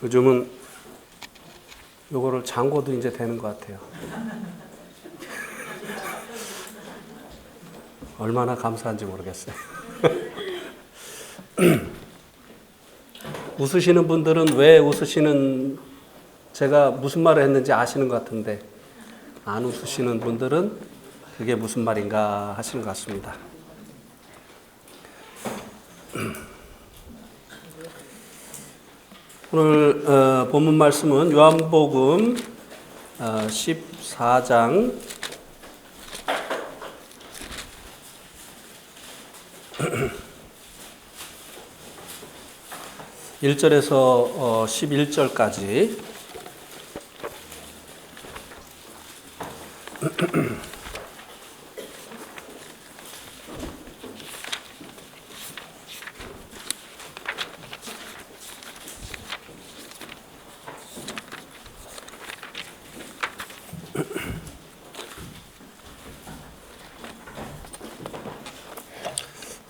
요즘은 요거를 잠궈도 이제 되는 것 같아요. 얼마나 감사한지 모르겠어요. 웃으시는 분들은 왜 웃으시는, 제가 무슨 말을 했는지 아시는 것 같은데, 안 웃으시는 분들은 그게 무슨 말인가 하시는 것 같습니다. 오늘 본문 말씀은 요한복음 14장 1절에서 11절까지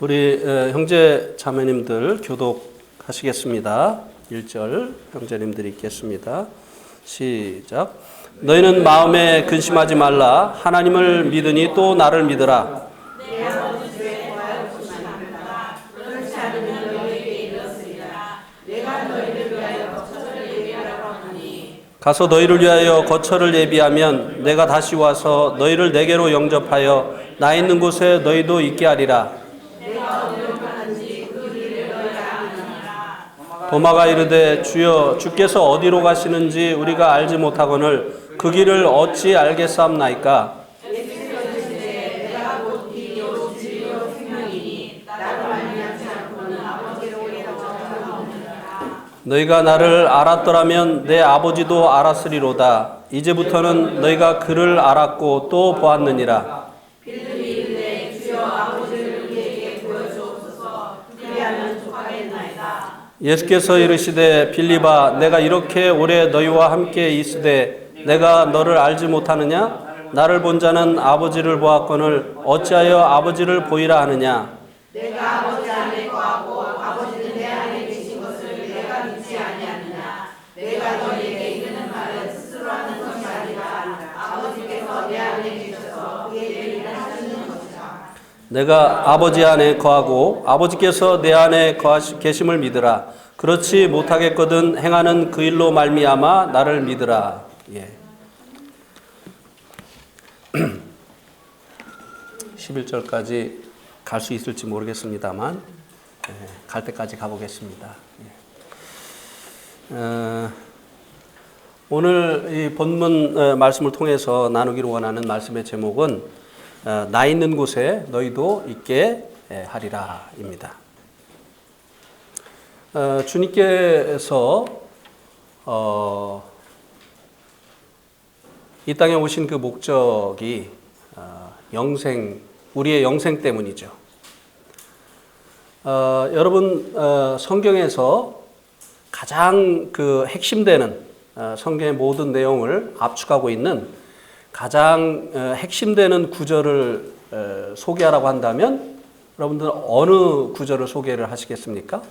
우리 형제 자매님들 교독하시겠습니다. 1절 형제님들이 읽겠습니다. 시작. 너희는 마음에 근심하지 말라. 하나님을 믿으니 또 나를 믿으라. 가서 너희를 위하여 거처를 예비하면 내가 다시 와서 너희를 내게로 영접하여 나 있는 곳에 너희도 있게 하리라. 도마가 이르되 주여 주께서 어디로 가시는지 우리가 알지 못하거늘 그 길을 어찌 알겠사옵나이까. 너희가 나를 알았더라면 내 아버지도 알았으리로다. 이제부터는 너희가 그를 알았고 또 보았느니라. 예수께서 이르시되 빌립아 내가 이렇게 오래 너희와 함께 있으되 내가 너를 알지 못하느냐? 나를 본 자는 아버지를 보았거늘 어찌하여 아버지를 보이라 하느냐? 내가 아버지 안에 거하고 아버지는 내 안에 계신 것을 내가 믿지 아니하느냐? 내가 너희에게 이르는 말은 스스로 하는 것이 아니라 아버지께서 내 안에 계셔서 그의 일을 하시는 것이라. 내가 아버지 안에 거하고 아버지께서 내 안에 계심을 믿으라. 그렇지 못하겠거든 행하는 그 일로 말미암아 나를 믿으라. 예. 11절까지 갈 수 있을지 모르겠습니다만 갈 때까지 가보겠습니다. 오늘 이 본문 말씀을 통해서 나누기로 원하는 말씀의 제목은 나 있는 곳에 너희도 있게 하리라 입니다. 주님께서 이 땅에 오신 그 목적이 우리의 영생 때문이죠. 여러분 성경에서 가장 그 핵심되는 성경의 모든 내용을 압축하고 있는 가장 핵심되는 구절을 소개하라고 한다면 여러분들 어느 구절을 소개를 하시겠습니까?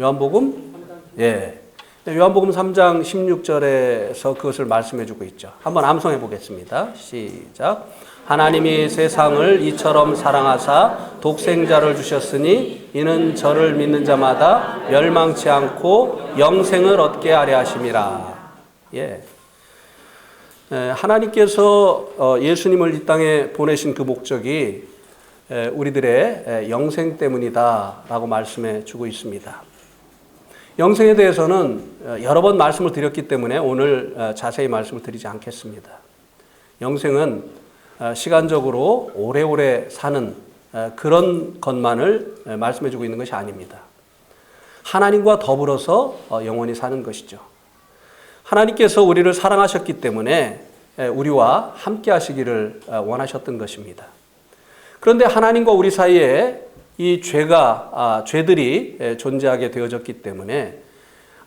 요한복음? 예. 요한복음 3장 16절에서 그것을 말씀해 주고 있죠. 한번 암송해 보겠습니다. 시작. 하나님이 세상을 이처럼 사랑하사 독생자를 주셨으니 이는 저를 믿는 자마다 멸망치 않고 영생을 얻게 하려 하심이라. 예. 하나님께서 예수님을 이 땅에 보내신 그 목적이 우리들의 영생 때문이다라고 말씀해 주고 있습니다. 영생에 대해서는 여러 번 말씀을 드렸기 때문에 오늘 자세히 말씀을 드리지 않겠습니다. 영생은 시간적으로 오래오래 사는 그런 것만을 말씀해 주고 있는 것이 아닙니다. 하나님과 더불어서 영원히 사는 것이죠. 하나님께서 우리를 사랑하셨기 때문에 우리와 함께 하시기를 원하셨던 것입니다. 그런데 하나님과 우리 사이에 이 죄들이 존재하게 되어졌기 때문에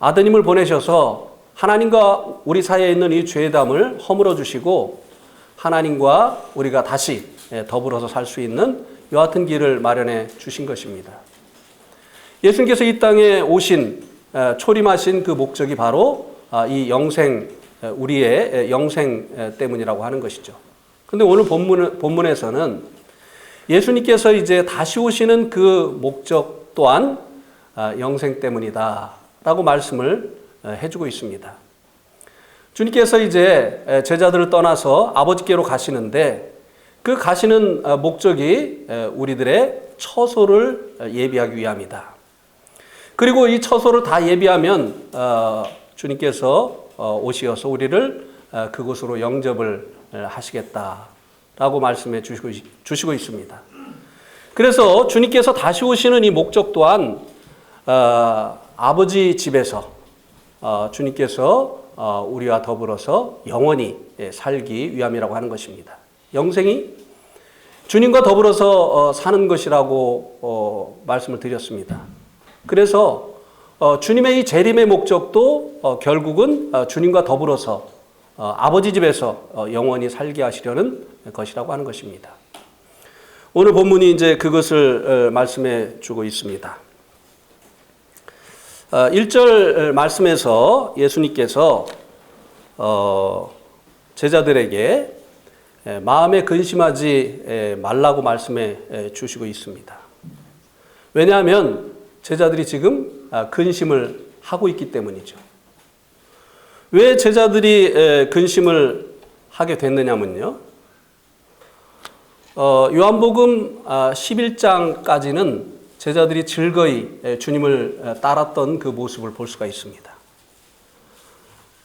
아드님을 보내셔서 하나님과 우리 사이에 있는 이 죄담을 허물어 주시고 하나님과 우리가 다시 더불어서 살 수 있는 여하튼 길을 마련해 주신 것입니다. 예수님께서 이 땅에 오신 초림하신 그 목적이 바로 이 영생, 우리의 영생 때문이라고 하는 것이죠. 근데 오늘 본문에서는 예수님께서 이제 다시 오시는 그 목적 또한 영생 때문이다 라고 말씀을 해주고 있습니다. 주님께서 이제 제자들을 떠나서 아버지께로 가시는데 그 가시는 목적이 우리들의 처소를 예비하기 위함이다. 그리고 이 처소를 다 예비하면 주님께서 오시어서 우리를 그곳으로 영접을 하시겠다라고 말씀해 주시고 있습니다. 그래서 주님께서 다시 오시는 이 목적 또한 아버지 집에서 주님께서 우리와 더불어서 영원히 살기 위함이라고 하는 것입니다. 영생이 주님과 더불어서 사는 것이라고 말씀을 드렸습니다. 그래서 주님의 이 재림의 목적도 결국은 주님과 더불어서 아버지 집에서 영원히 살게 하시려는 것이라고 하는 것입니다. 오늘 본문이 이제 그것을 말씀해 주고 있습니다. 1절 말씀에서 예수님께서 제자들에게 마음에 근심하지 말라고 말씀해 주시고 있습니다. 왜냐하면 제자들이 지금 근심을 하고 있기 때문이죠. 왜 제자들이 근심을 하게 됐느냐면요. 요한복음 11장까지는 제자들이 즐거이 주님을 따랐던 그 모습을 볼 수가 있습니다.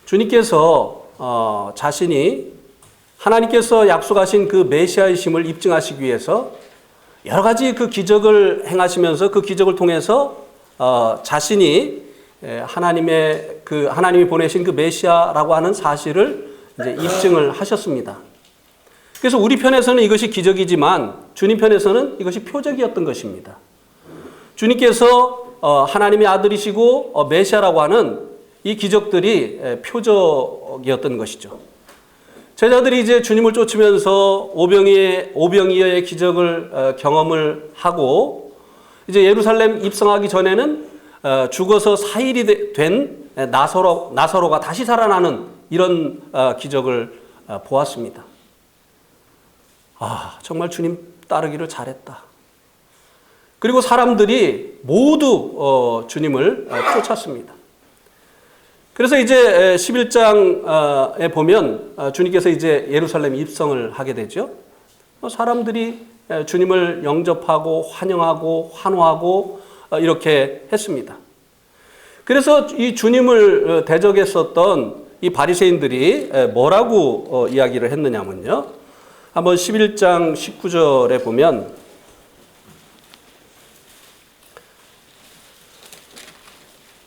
주님께서 자신이 하나님께서 약속하신 그 메시아이심을 입증하시기 위해서 여러 가지 그 기적을 행하시면서 그 기적을 통해서 자신이 하나님이 보내신 그 메시아라고 하는 사실을 이제 입증을 하셨습니다. 그래서 우리 편에서는 이것이 기적이지만 주님 편에서는 이것이 표적이었던 것입니다. 주님께서 하나님의 아들이시고 메시아라고 하는 이 기적들이 표적이었던 것이죠. 제자들이 이제 주님을 쫓으면서 오병이어의 기적을 경험을 하고 이제 예루살렘 입성하기 전에는 죽어서 4일이 된 나사로가 다시 살아나는 이런 기적을 보았습니다. 정말 주님 따르기를 잘했다. 그리고 사람들이 모두 주님을 쫓았습니다. 그래서 이제 11장에 보면 주님께서 이제 예루살렘 입성을 하게 되죠. 사람들이 주님을 영접하고 환영하고 환호하고 이렇게 했습니다. 그래서 이 주님을 대적했었던 이 바리새인들이 뭐라고 이야기를 했느냐면요. 한번 11장 19절에 보면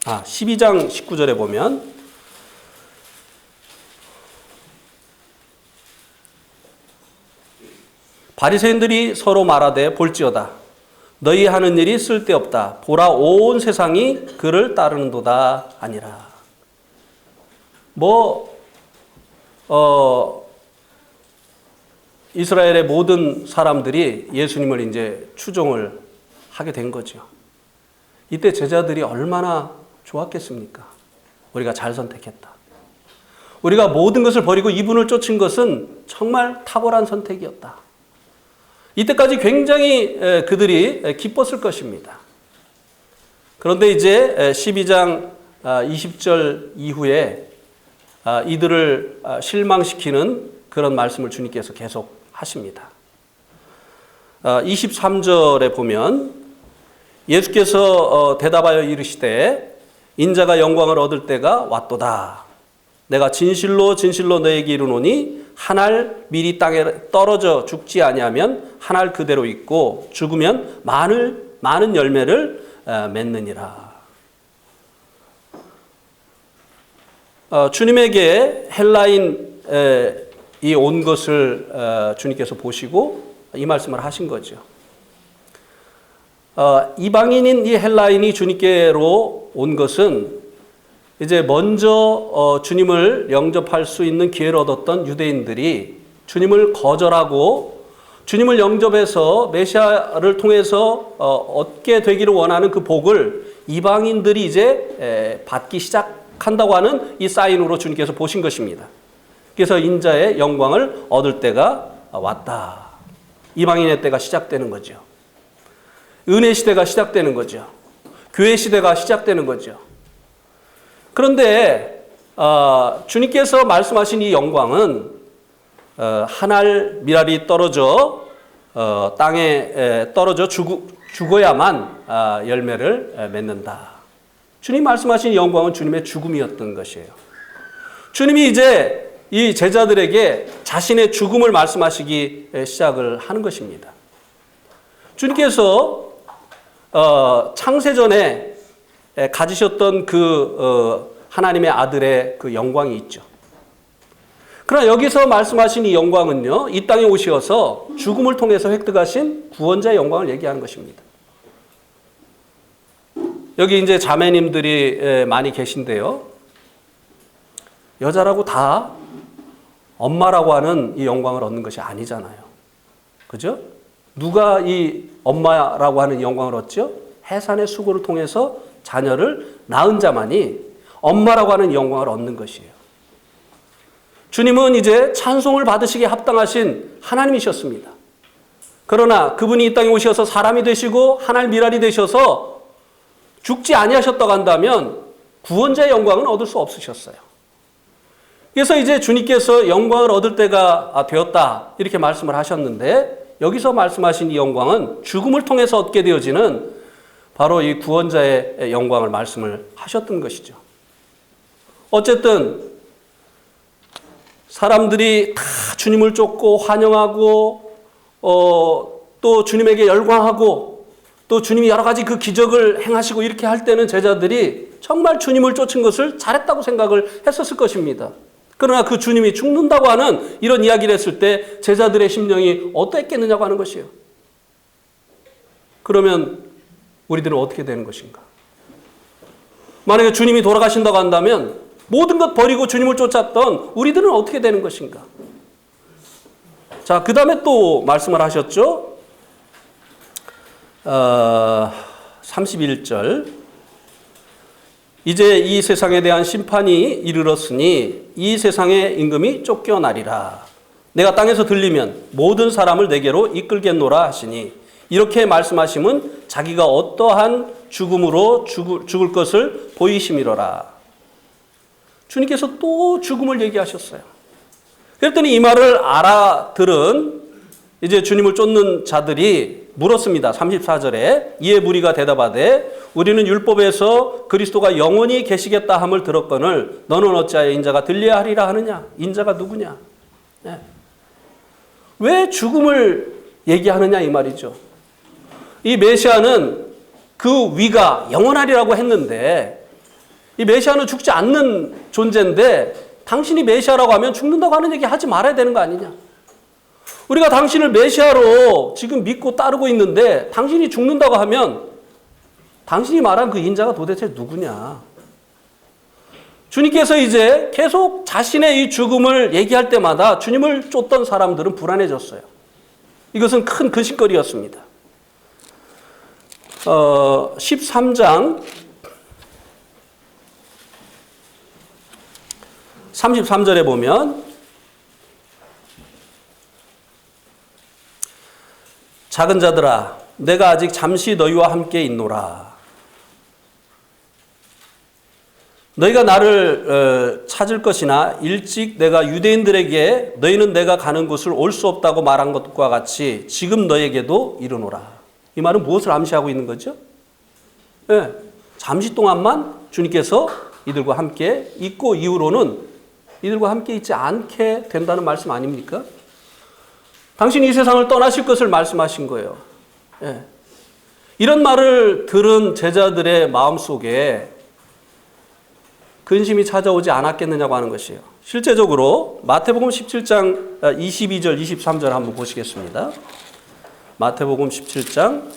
아, 12장 19절에 보면 바리새인들이 서로 말하되 볼지어다 너희 하는 일이 쓸데없다 보라 온 세상이 그를 따르는도다 아니라. 이스라엘의 모든 사람들이 예수님을 이제 추종을 하게 된 거죠. 이때 제자들이 얼마나 좋았겠습니까? 우리가 잘 선택했다. 우리가 모든 것을 버리고 이분을 쫓은 것은 정말 탁월한 선택이었다. 이때까지 굉장히 그들이 기뻤을 것입니다. 그런데 이제 12장 20절 이후에 이들을 실망시키는 그런 말씀을 주님께서 계속 하십니다. 23절에 보면 예수께서 대답하여 이르시되 인자가 영광을 얻을 때가 왔도다. 내가 진실로 진실로 너에게 이르노니 한 알 미리 땅에 떨어져 죽지 아니하면 한 알 그대로 있고 죽으면 많은 열매를 맺느니라. 주님에게 헬라인이 온 것을 주님께서 보시고 이 말씀을 하신 거죠. 이방인인 이 헬라인이 주님께로 온 것은 이제 먼저 주님을 영접할 수 있는 기회를 얻었던 유대인들이 주님을 거절하고 주님을 영접해서 메시아를 통해서 얻게 되기를 원하는 그 복을 이방인들이 이제 받기 시작한다고 하는 이 사인으로 주님께서 보신 것입니다. 그래서 인자의 영광을 얻을 때가 왔다. 이방인의 때가 시작되는 거죠. 은혜 시대가 시작되는 거죠. 교회 시대가 시작되는 거죠. 그런데 주님께서 말씀하신 이 영광은 한 알 밀알이 떨어져 땅에 떨어져 죽어야만 열매를 맺는다. 주님 말씀하신 영광은 주님의 죽음이었던 것이에요. 주님이 이제 이 제자들에게 자신의 죽음을 말씀하시기 시작을 하는 것입니다. 주님께서 창세전에 가지셨던 그 하나님의 아들의 그 영광이 있죠. 그러나 여기서 말씀하신 이 영광은요, 이 땅에 오셔서 죽음을 통해서 획득하신 구원자의 영광을 얘기하는 것입니다. 여기 이제 자매님들이 많이 계신데요. 여자라고 다 엄마라고 하는 이 영광을 얻는 것이 아니잖아요. 그죠? 누가 이 엄마라고 하는 영광을 얻죠? 해산의 수고를 통해서 자녀를 낳은 자만이 엄마라고 하는 영광을 얻는 것이에요. 주님은 이제 찬송을 받으시기에 합당하신 하나님이셨습니다. 그러나 그분이 이 땅에 오셔서 사람이 되시고 한 알 밀알이 되셔서 죽지 아니하셨다고 한다면 구원자의 영광은 얻을 수 없으셨어요. 그래서 이제 주님께서 영광을 얻을 때가 되었다 이렇게 말씀을 하셨는데 여기서 말씀하신 이 영광은 죽음을 통해서 얻게 되어지는 바로 이 구원자의 영광을 말씀을 하셨던 것이죠. 어쨌든 사람들이 다 주님을 쫓고 환영하고 또 주님에게 열광하고 또 주님이 여러 가지 그 기적을 행하시고 이렇게 할 때는 제자들이 정말 주님을 쫓은 것을 잘했다고 생각을 했었을 것입니다. 그러나 그 주님이 죽는다고 하는 이런 이야기를 했을 때 제자들의 심령이 어떠했겠느냐고 하는 것이에요. 그러면 우리들은 어떻게 되는 것인가? 만약에 주님이 돌아가신다고 한다면 모든 것 버리고 주님을 쫓았던 우리들은 어떻게 되는 것인가? 자, 그 다음에 또 말씀을 하셨죠. 31절. 이제 이 세상에 대한 심판이 이르렀으니 이 세상의 임금이 쫓겨나리라. 내가 땅에서 들리면 모든 사람을 내게로 이끌겠노라 하시니 이렇게 말씀하심은 자기가 어떠한 죽음으로 죽을 것을 보이심이로라. 주님께서 또 죽음을 얘기하셨어요. 그랬더니 이 말을 알아들은 이제 주님을 쫓는 자들이 물었습니다. 34절에 이에 무리가 대답하되 우리는 율법에서 그리스도가 영원히 계시겠다 함을 들었거늘 너는 어찌하여 인자가 들려야 하리라 하느냐? 인자가 누구냐? 네. 왜 죽음을 얘기하느냐 이 말이죠. 이 메시아는 그 위가 영원하리라고 했는데 이 메시아는 죽지 않는 존재인데 당신이 메시아라고 하면 죽는다고 하는 얘기 하지 말아야 되는 거 아니냐? 우리가 당신을 메시아로 지금 믿고 따르고 있는데 당신이 죽는다고 하면 당신이 말한 그 인자가 도대체 누구냐? 주님께서 이제 계속 자신의 이 죽음을 얘기할 때마다 주님을 쫓던 사람들은 불안해졌어요. 이것은 큰 근심거리였습니다. 13장 33절에 보면 작은 자들아 내가 아직 잠시 너희와 함께 있노라. 너희가 나를 찾을 것이나 일찍 내가 유대인들에게 너희는 내가 가는 곳을 올 수 없다고 말한 것과 같이 지금 너희에게도 이르노라. 이 말은 무엇을 암시하고 있는 거죠? 네, 잠시 동안만 주님께서 이들과 함께 있고 이후로는 이들과 함께 있지 않게 된다는 말씀 아닙니까? 당신이 이 세상을 떠나실 것을 말씀하신 거예요. 네. 이런 말을 들은 제자들의 마음속에 근심이 찾아오지 않았겠느냐고 하는 것이에요. 실제적으로 마태복음 17장 22절 23절 한번 보시겠습니다. 마태복음 17장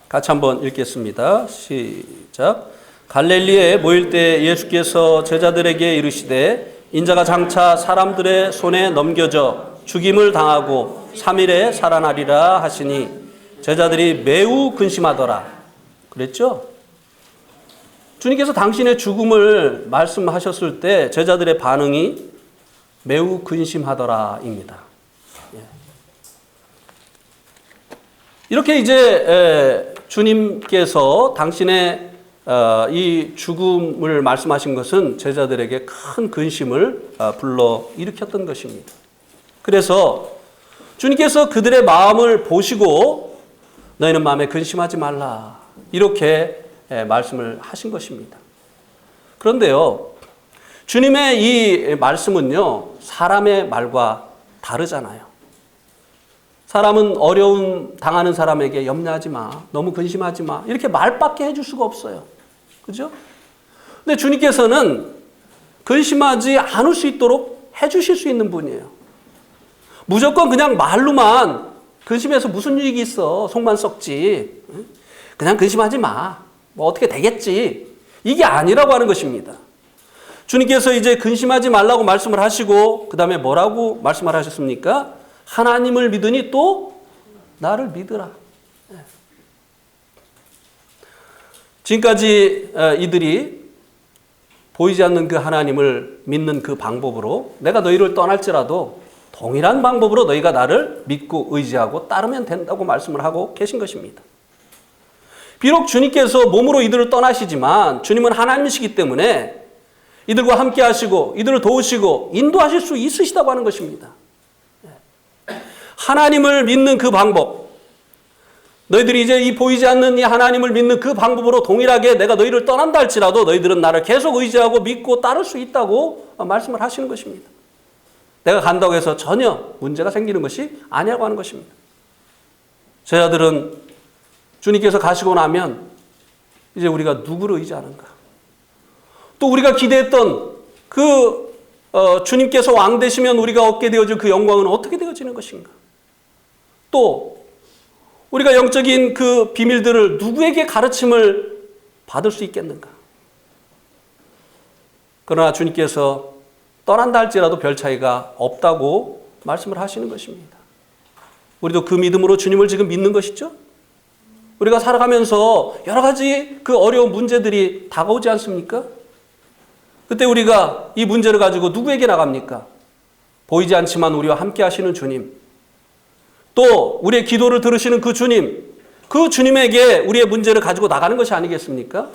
같이 한번 읽겠습니다. 시작. 갈릴리에 모일 때 예수께서 제자들에게 이르시되 인자가 장차 사람들의 손에 넘겨져 죽임을 당하고 3일에 살아나리라 하시니 제자들이 매우 근심하더라. 그랬죠? 주님께서 당신의 죽음을 말씀하셨을 때 제자들의 반응이 매우 근심하더라입니다. 이렇게 이제 주님께서 당신의 이 죽음을 말씀하신 것은 제자들에게 큰 근심을 불러일으켰던 것입니다. 그래서 주님께서 그들의 마음을 보시고 너희는 마음에 근심하지 말라 이렇게 말씀을 하신 것입니다. 그런데요, 주님의 이 말씀은요, 사람의 말과 다르잖아요. 사람은 어려움 당하는 사람에게 염려하지 마, 너무 근심하지 마 이렇게 말밖에 해줄 수가 없어요. 그죠? 근데 주님께서는 근심하지 않을 수 있도록 해주실 수 있는 분이에요. 무조건 그냥 말로만 근심해서 무슨 일이 있어, 속만 썩지, 그냥 근심하지 마, 뭐 어떻게 되겠지, 이게 아니라고 하는 것입니다. 주님께서 이제 근심하지 말라고 말씀을 하시고 그 다음에 뭐라고 말씀을 하셨습니까? 하나님을 믿으니 또 나를 믿으라. 지금까지 이들이 보이지 않는 그 하나님을 믿는 그 방법으로 내가 너희를 떠날지라도 동일한 방법으로 너희가 나를 믿고 의지하고 따르면 된다고 말씀을 하고 계신 것입니다. 비록 주님께서 몸으로 이들을 떠나시지만 주님은 하나님이시기 때문에 이들과 함께 하시고 이들을 도우시고 인도하실 수 있으시다고 하는 것입니다. 하나님을 믿는 그 방법, 너희들이 이제 이 보이지 않는 이 하나님을 믿는 그 방법으로 동일하게 내가 너희를 떠난다 할지라도 너희들은 나를 계속 의지하고 믿고 따를 수 있다고 말씀을 하시는 것입니다. 내가 간다고 해서 전혀 문제가 생기는 것이 아니라고 하는 것입니다. 제자들은 주님께서 가시고 나면 이제 우리가 누구를 의지하는가? 또 우리가 기대했던 그 주님께서 왕 되시면 우리가 얻게 되어질 그 영광은 어떻게 되어지는 것인가? 또 우리가 영적인 그 비밀들을 누구에게 가르침을 받을 수 있겠는가? 그러나 주님께서 떠난다 할지라도 별 차이가 없다고 말씀을 하시는 것입니다. 우리도 그 믿음으로 주님을 지금 믿는 것이죠? 우리가 살아가면서 여러 가지 그 어려운 문제들이 다가오지 않습니까? 그때 우리가 이 문제를 가지고 누구에게 나갑니까? 보이지 않지만 우리와 함께 하시는 주님, 또 우리의 기도를 들으시는 그 주님, 그 주님에게 우리의 문제를 가지고 나가는 것이 아니겠습니까?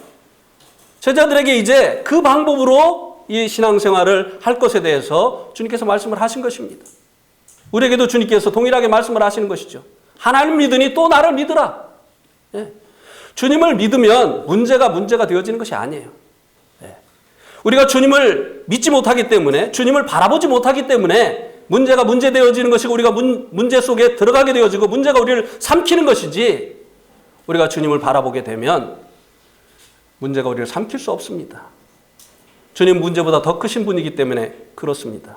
제자들에게 이제 그 방법으로 이 신앙생활을 할 것에 대해서 주님께서 말씀을 하신 것입니다. 우리에게도 주님께서 동일하게 말씀을 하시는 것이죠. 하나님 믿으니 또 나를 믿으라. 주님을 믿으면 문제가 되어지는 것이 아니에요. 우리가 주님을 믿지 못하기 때문에, 주님을 바라보지 못하기 때문에 문제가 문제되어지는 것이고 우리가 문제 속에 들어가게 되어지고 문제가 우리를 삼키는 것이지, 우리가 주님을 바라보게 되면 문제가 우리를 삼킬 수 없습니다. 주님 문제보다 더 크신 분이기 때문에 그렇습니다.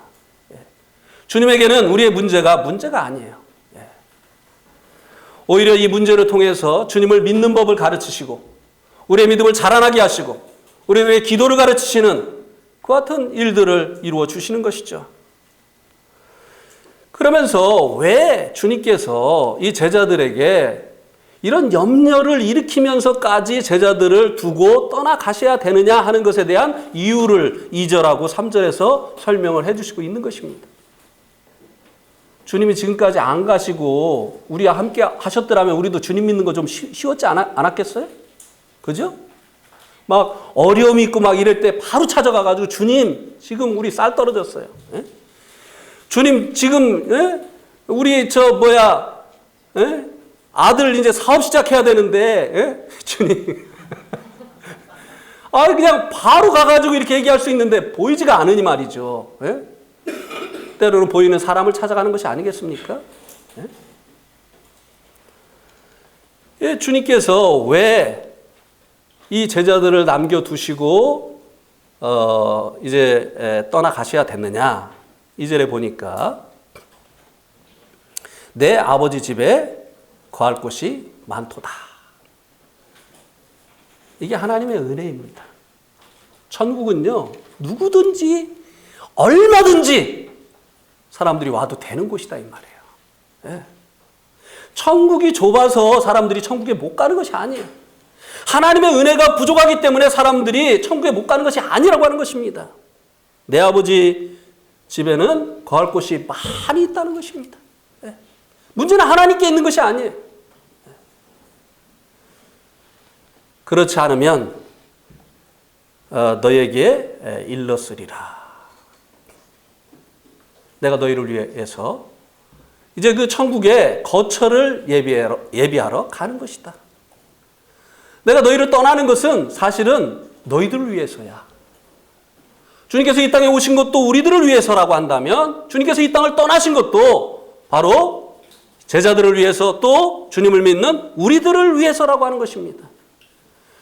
주님에게는 우리의 문제가 아니에요. 오히려 이 문제를 통해서 주님을 믿는 법을 가르치시고 우리의 믿음을 자라나게 하시고 우리의 기도를 가르치시는 그 같은 일들을 이루어 주시는 것이죠. 그러면서 왜 주님께서 이 제자들에게 이런 염려를 일으키면서까지 제자들을 두고 떠나가셔야 되느냐 하는 것에 대한 이유를 2절하고 3절에서 설명을 해주시고 있는 것입니다. 주님이 지금까지 안 가시고 우리와 함께 하셨더라면 우리도 주님 믿는 거 좀 쉬웠지 않았겠어요? 그죠? 막 어려움이 있고 막 이럴 때 바로 찾아가가지고 주님 지금 우리 쌀 떨어졌어요. 예? 주님 지금 우리 아들 이제 사업 시작해야 되는데 주님 그냥 바로 가가지고 이렇게 얘기할 수 있는데 보이지가 않으니 말이죠. 때로는 보이는 사람을 찾아가는 것이 아니겠습니까? 주님께서 왜 이 제자들을 남겨두시고 이제 떠나가셔야 됐느냐? 2절에 보니까 내 아버지 집에 거할 곳이 많도다. 이게 하나님의 은혜입니다. 천국은요, 누구든지 얼마든지 사람들이 와도 되는 곳이다 이 말이에요. 예. 천국이 좁아서 사람들이 천국에 못 가는 것이 아니에요. 하나님의 은혜가 부족하기 때문에 사람들이 천국에 못 가는 것이 아니라고 하는 것입니다. 내 아버지 집에는 거할 곳이 많이 있다는 것입니다. 예. 문제는 하나님께 있는 것이 아니에요. 그렇지 않으면 너에게 일렀으리라. 내가 너희를 위해서 이제 그 천국에 거처를 예비하러 가는 것이다. 내가 너희를 떠나는 것은 사실은 너희들을 위해서야. 주님께서 이 땅에 오신 것도 우리들을 위해서라고 한다면 주님께서 이 땅을 떠나신 것도 바로 제자들을 위해서 또 주님을 믿는 우리들을 위해서라고 하는 것입니다.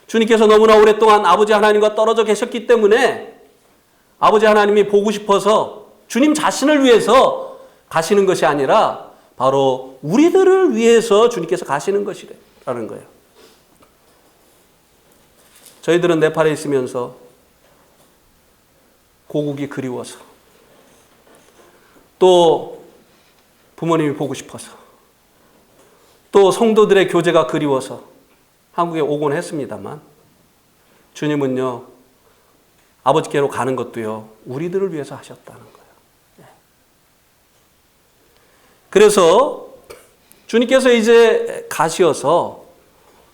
주님께서 너무나 오랫동안 아버지 하나님과 떨어져 계셨기 때문에 아버지 하나님이 보고 싶어서 주님 자신을 위해서 가시는 것이 아니라 바로 우리들을 위해서 주님께서 가시는 것이라는 거예요. 저희들은 네팔에 있으면서 고국이 그리워서 또 부모님이 보고 싶어서 또 성도들의 교제가 그리워서 한국에 오곤 했습니다만 주님은요, 아버지께로 가는 것도요, 우리들을 위해서 하셨다는 거예요. 그래서 주님께서 이제 가시어서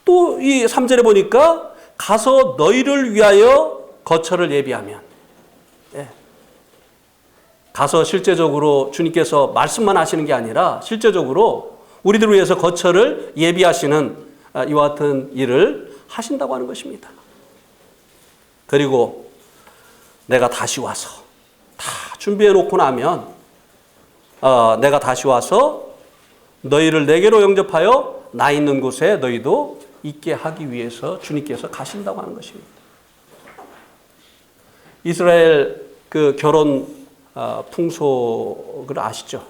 또 이 3절에 보니까 가서 너희를 위하여 거처를 예비하면, 가서 실제적으로 주님께서 말씀만 하시는 게 아니라 실제적으로 우리들을 위해서 거처를 예비하시는 이와 같은 일을 하신다고 하는 것입니다. 그리고 내가 다시 와서 다 준비해 놓고 나면 내가 다시 와서 너희를 내게로 영접하여 나 있는 곳에 너희도 있게 하기 위해서 주님께서 가신다고 하는 것입니다. 이스라엘 그 결혼 풍속을 아시죠?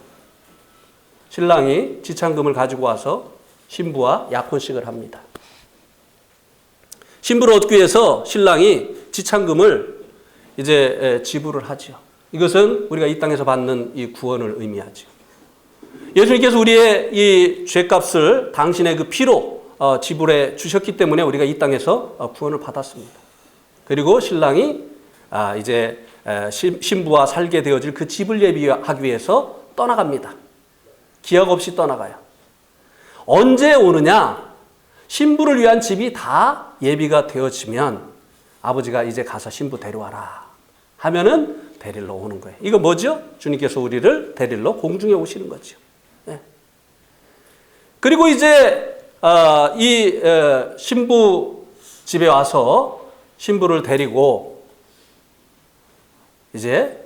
신랑이 지창금을 가지고 와서 신부와 약혼식을 합니다. 신부를 얻기 위해서 신랑이 지창금을 이제 지불을 하죠. 이것은 우리가 이 땅에서 받는 이 구원을 의미하죠. 예수님께서 우리의 이 죄값을 당신의 그 피로 지불해 주셨기 때문에 우리가 이 땅에서 구원을 받았습니다. 그리고 신랑이 이제 신부와 살게 되어질 그 집을 예비하기 위해서 떠나갑니다. 기약 없이 떠나가요. 언제 오느냐? 신부를 위한 집이 다 예비가 되어지면 아버지가 이제 가서 신부 데려와라 하면은 데리러 오는 거예요. 이거 뭐죠? 주님께서 우리를 데리러 공중에 오시는 거죠. 네. 그리고 이제 이 신부 집에 와서 신부를 데리고 이제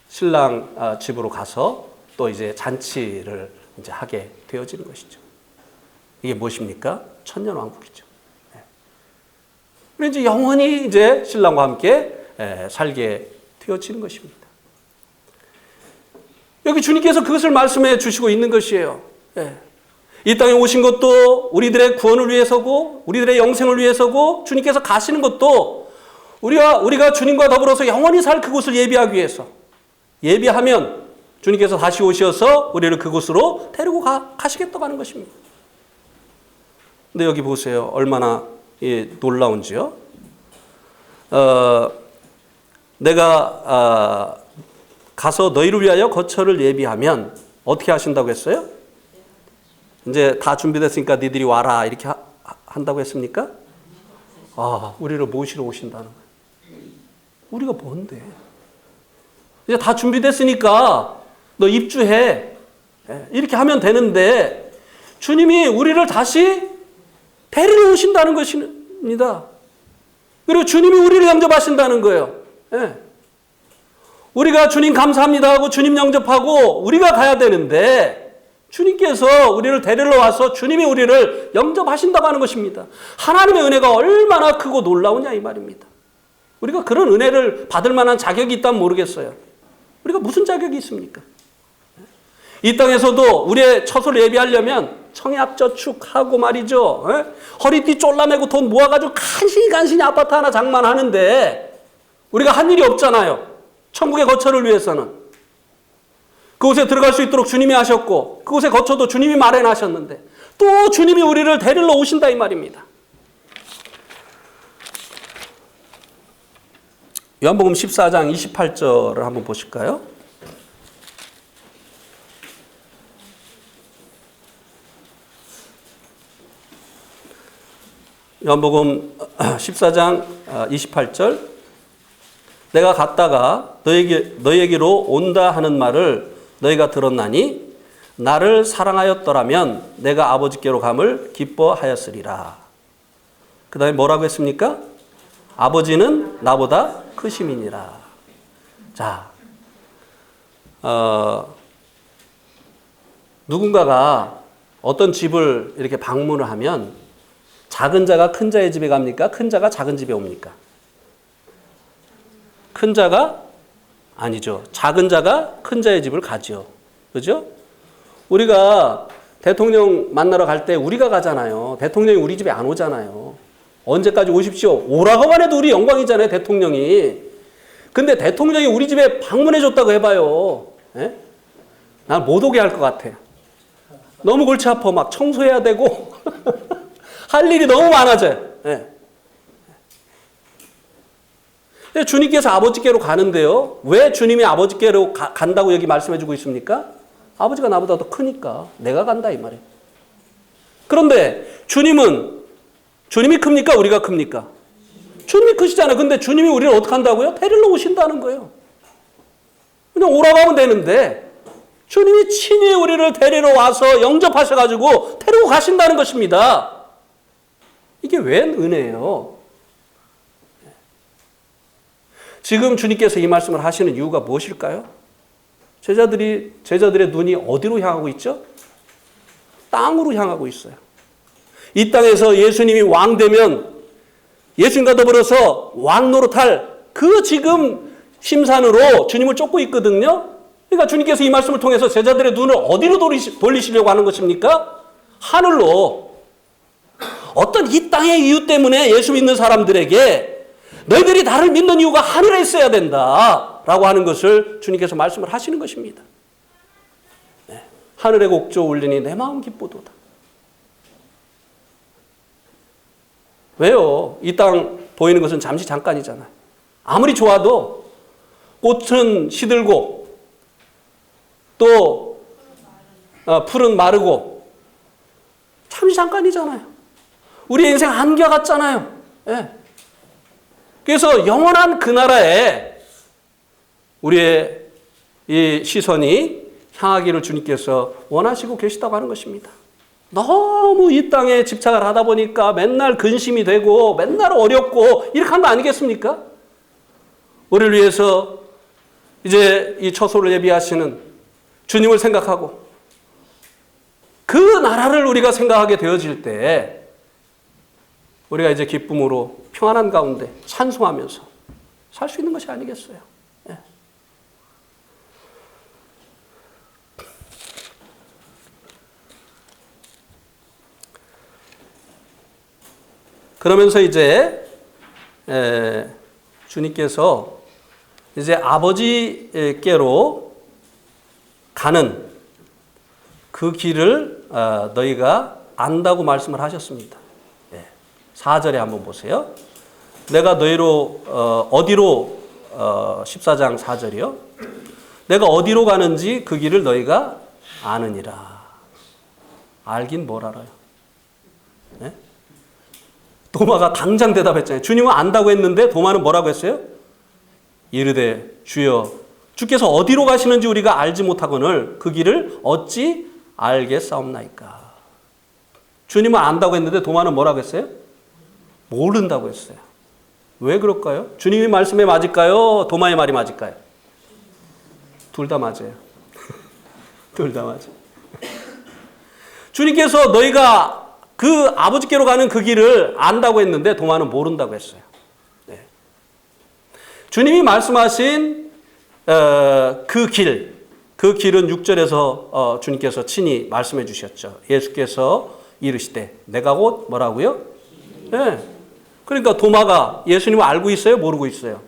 신랑 집으로 가서 또 이제 잔치를 이제 하게 되어지는 것이죠. 이게 무엇입니까? 천년왕국이죠. 그래서 이제 영원히 이제 신랑과 함께 살게 되어지는 것입니다. 여기 주님께서 그것을 말씀해 주시고 있는 것이에요. 이 땅에 오신 것도 우리들의 구원을 위해서고 우리들의 영생을 위해서고 주님께서 가시는 것도 우리가 주님과 더불어서 영원히 살 그곳을 예비하기 위해서 예비하면 주님께서 다시 오셔서 우리를 그곳으로 데리고 가시겠다고 하는 것입니다. 근데 여기 보세요. 얼마나 놀라운지요. 내가 가서 너희를 위하여 거처를 예비하면 어떻게 하신다고 했어요? 이제 다 준비됐으니까 니들이 와라 이렇게 한다고 했습니까? 우리를 모시러 오신다는 거예요. 우리가 뭔데? 이제 다 준비됐으니까 너 입주해. 이렇게 하면 되는데 주님이 우리를 다시 데리러 오신다는 것입니다. 그리고 주님이 우리를 영접하신다는 거예요. 우리가 주님 감사합니다 하고 주님 영접하고 우리가 가야 되는데 주님께서 우리를 데리러 와서 주님이 우리를 영접하신다고 하는 것입니다. 하나님의 은혜가 얼마나 크고 놀라우냐 이 말입니다. 우리가 그런 은혜를 받을 만한 자격이 있다면 모르겠어요. 우리가 무슨 자격이 있습니까? 이 땅에서도 우리의 처소를 예비하려면 청약저축하고 말이죠. 에? 허리띠 쫄라매고 돈 모아가지고 간신히 아파트 하나 장만하는데 우리가 한 일이 없잖아요. 천국의 거처를 위해서는. 그곳에 들어갈 수 있도록 주님이 하셨고 그곳에 거처도 주님이 마련하셨는데 또 주님이 우리를 데리러 오신다 이 말입니다. 요한복음 14장 28절을 한번 보실까요? 요한복음 14장 28절 내가 갔다가 너희에게로 온다 하는 말을 너희가 들었나니 나를 사랑하였더라면 내가 아버지께로 감을 기뻐하였으리라. 그 다음에 뭐라고 했습니까? 아버지는 나보다 크심이니라. 자, 누군가가 어떤 집을 이렇게 방문을 하면 작은 자가 큰 자의 집에 갑니까? 큰 자가 작은 집에 옵니까? 큰 자가 아니죠. 작은 자가 큰 자의 집을 가죠. 그죠? 우리가 대통령 만나러 갈 때 우리가 가잖아요. 대통령이 우리 집에 안 오잖아요. 언제까지 오십시오. 오라고만 해도 우리 영광이잖아요. 대통령이. 근데 대통령이 우리 집에 방문해 줬다고 해봐요. 난 못 오게 할 것 같아요. 너무 골치 아파. 막 청소해야 되고 할 일이 너무 많아져요. 주님께서 아버지께로 가는데요. 왜 주님이 아버지께로 간다고 여기 말씀해 주고 있습니까? 아버지가 나보다 더 크니까 내가 간다 이 말이에요. 그런데 주님이 큽니까? 우리가 큽니까? 주님이 크시잖아요. 근데 주님이 우리를 어떻게 한다고요? 데리러 오신다는 거예요. 그냥 오라고 하면 되는데 주님이 친히 우리를 데리러 와서 영접하셔가지고 데리고 가신다는 것입니다. 이게 웬 은혜예요? 지금 주님께서 이 말씀을 하시는 이유가 무엇일까요? 제자들의 눈이 어디로 향하고 있죠? 땅으로 향하고 있어요. 이 땅에서 예수님이 왕 되면 예수님과 더불어서 왕 노릇할 그 지금 심산으로 주님을 쫓고 있거든요. 그러니까 주님께서 이 말씀을 통해서 제자들의 눈을 어디로 돌리시려고 하는 것입니까? 하늘로. 어떤 이 땅의 이유 때문에 예수 믿는 사람들에게 너희들이 나를 믿는 이유가 하늘에 있어야 된다 라고 하는 것을 주님께서 말씀을 하시는 것입니다. 하늘의 곡조 울리니 내 마음 기쁘도다. 왜요? 이 땅 보이는 것은 잠시 잠깐이잖아요. 아무리 좋아도 꽃은 시들고 또 풀은 마르고 잠시 잠깐이잖아요. 우리 인생 한결 같잖아요. 그래서 영원한 그 나라에 우리의 이 시선이 향하기를 주님께서 원하시고 계시다고 하는 것입니다. 너무 이 땅에 집착을 하다 보니까 맨날 근심이 되고 맨날 어렵고 이렇게 하는 거 아니겠습니까? 우리를 위해서 이제 이 처소를 예비하시는 주님을 생각하고 그 나라를 우리가 생각하게 되어질 때 우리가 이제 기쁨으로 평안한 가운데 찬송하면서 살 수 있는 것이 아니겠어요? 그러면서 이제 주님께서 이제 아버지께로 가는 그 길을 너희가 안다고 말씀을 하셨습니다. 4절에 한번 보세요. 내가 너희로 어디로 14장 4절이요. 내가 어디로 가는지 그 길을 너희가 아느니라. 알긴 뭘 알아요. 네? 도마가 당장 대답했잖아요. 주님은 안다고 했는데 도마는 뭐라고 했어요? 이르되 주여 주께서 어디로 가시는지 우리가 알지 못하거늘 그 길을 어찌 알겠사옵나이까. 주님은 안다고 했는데 도마는 뭐라고 했어요? 모른다고 했어요. 왜 그럴까요? 주님의 말씀에 맞을까요? 도마의 말이 맞을까요? 둘 다 맞아요. 둘 다 맞아요. 주님께서 너희가 그 아버지께로 가는 그 길을 안다고 했는데 도마는 모른다고 했어요. 네. 주님이 말씀하신 그 길, 그 길은 6절에서 주님께서 친히 말씀해 주셨죠. 예수께서 이르시되 내가 곧 뭐라고요? 네. 그러니까 도마가 예수님을 알고 있어요? 모르고 있어요?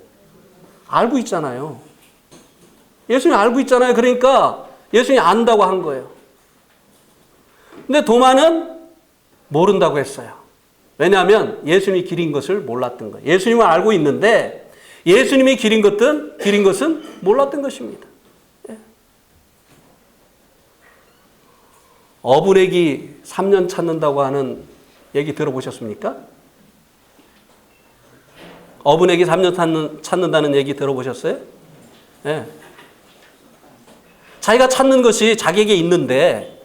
알고 있잖아요. 예수님 알고 있잖아요. 그러니까 예수님이 안다고 한 거예요. 근데 도마는 모른다고 했어요. 왜냐하면 예수님이 길인 것을 몰랐던 거예요. 예수님을 알고 있는데 예수님이 길인 것은 몰랐던 것입니다. 예. 어부내기 3년 찾는다고 하는 얘기 들어보셨습니까? 어부내기 3년 찾는다는 얘기 들어보셨어요? 예. 자기가 찾는 것이 자기에게 있는데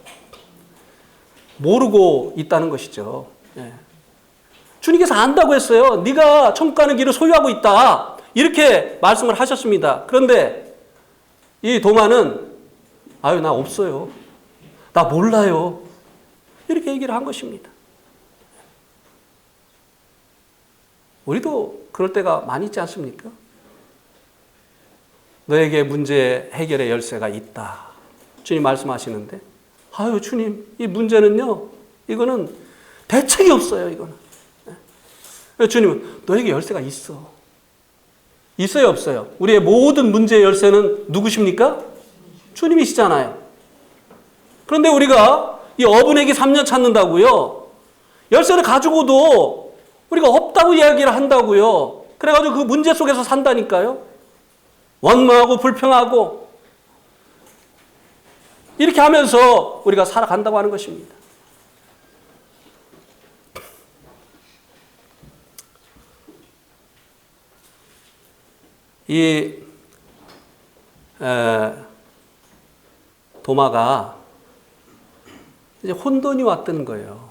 모르고 있다는 것이죠. 예. 주님께서 안다고 했어요. 네가 천국 가는 길을 소유하고 있다. 이렇게 말씀을 하셨습니다. 그런데 이 도마는 아유 나 없어요. 나 몰라요. 이렇게 얘기를 한 것입니다. 우리도 그럴 때가 많이 있지 않습니까? 너에게 문제 해결의 열쇠가 있다. 주님 말씀하시는데 아유 주님 이 문제는요. 이거는 대책이 없어요. 이거는. 주님은 너에게 열쇠가 있어. 있어요 없어요? 우리의 모든 문제의 열쇠는 누구십니까? 주님이시잖아요. 그런데 우리가 이 어부내기 3년 찾는다고요. 열쇠를 가지고도 우리가 없다고 이야기를 한다고요. 그래가지고 그 문제 속에서 산다니까요. 원망하고 불평하고 이렇게 하면서 우리가 살아간다고 하는 것입니다. 이 도마가 이제 혼돈이 왔던 거예요.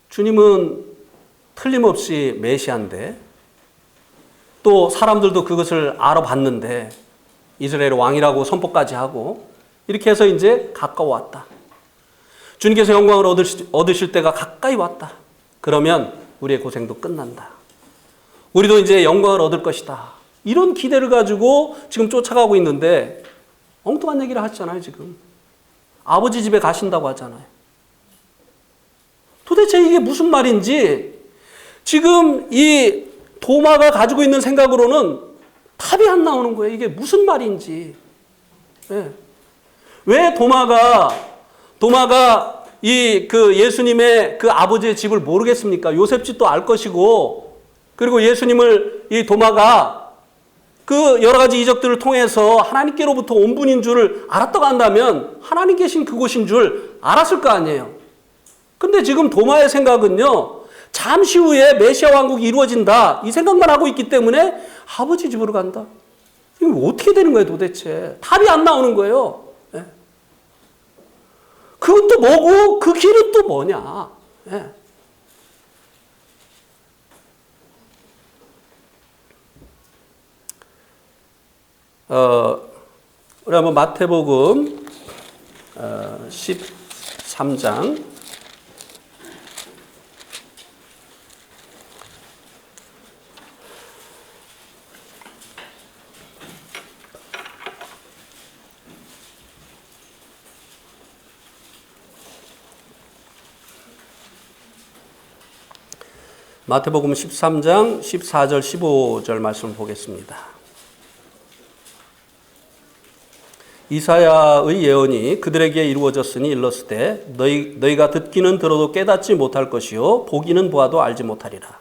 주님은 틀림없이 메시아인데 또 사람들도 그것을 알아봤는데 이스라엘 왕이라고 선포까지 하고 이렇게 해서 이제 가까워왔다. 주님께서 영광을 얻으실 때가 가까이 왔다. 그러면 우리의 고생도 끝난다. 우리도 이제 영광을 얻을 것이다. 이런 기대를 가지고 지금 쫓아가고 있는데 엉뚱한 얘기를 하시잖아요, 지금. 아버지 집에 가신다고 하잖아요. 도대체 이게 무슨 말인지 지금 이 도마가 가지고 있는 생각으로는 답이 안 나오는 거예요. 이게 무슨 말인지. 네. 왜 도마가 그 예수님의 그 아버지의 집을 모르겠습니까? 요셉 집도 알 것이고 그리고 예수님을 이 도마가 그 여러 가지 이적들을 통해서 하나님께로부터 온 분인 줄을 알았다고 한다면 하나님 계신 그곳인 줄 알았을 거 아니에요. 근데 지금 도마의 생각은요. 잠시 후에 메시아 왕국이 이루어진다. 이 생각만 하고 있기 때문에 아버지 집으로 간다. 이거 어떻게 되는 거예요 도대체. 답이 안 나오는 거예요. 네. 그것도 뭐고 그 길은 또 뭐냐. 네. 우리 한번 마태복음 13장 마태복음 13장 14절 15절 말씀을 보겠습니다. 이사야의 예언이 그들에게 이루어졌으니 일렀으되 너희가 듣기는 들어도 깨닫지 못할 것이요 보기는 보아도 알지 못하리라.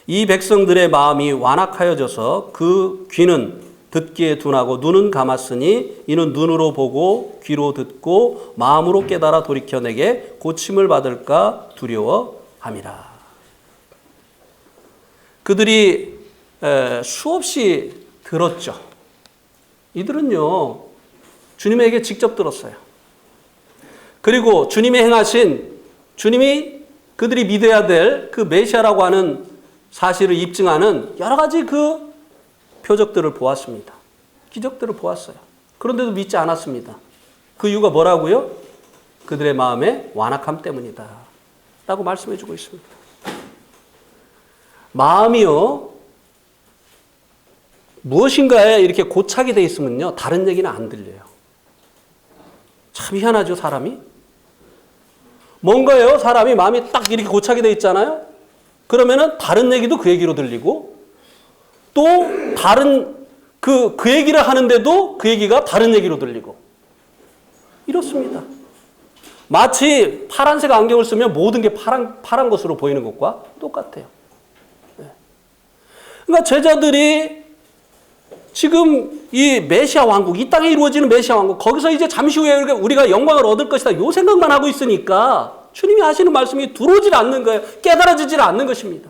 이 백성들의 마음이 완악하여져서 그 귀는 듣기에 둔하고 눈은 감았으니 이는 눈으로 보고 귀로 듣고 마음으로 깨달아 돌이켜 내게 고침을 받을까 두려워함이라. 그들이 수없이 들었죠. 이들은요. 주님에게 직접 들었어요. 그리고 주님이 행하신 주님이 그들이 믿어야 될 그 메시아라고 하는 사실을 입증하는 여러 가지 그 표적들을 보았습니다. 기적들을 보았어요. 그런데도 믿지 않았습니다. 그 이유가 뭐라고요? 그들의 마음의 완악함 때문이다. 라고 말씀해 주고 있습니다. 마음이요. 무엇인가에 이렇게 고착이 돼 있으면요, 다른 얘기는 안 들려요. 참 희한하죠, 사람이? 뭔가요? 사람이 마음이 딱 이렇게 고착이 돼 있잖아요? 그러면은 다른 얘기도 그 얘기로 들리고, 또 다른 그 얘기를 하는데도 그 얘기가 다른 얘기로 들리고. 이렇습니다. 마치 파란색 안경을 쓰면 모든 게 파란 것으로 보이는 것과 똑같아요. 그러니까 제자들이 지금 이 메시아 왕국, 이 땅에 이루어지는 메시아 왕국, 거기서 이제 잠시 후에 우리가 영광을 얻을 것이다, 요 생각만 하고 있으니까 주님이 하시는 말씀이 들어오질 않는 거예요. 깨달아지질 않는 것입니다.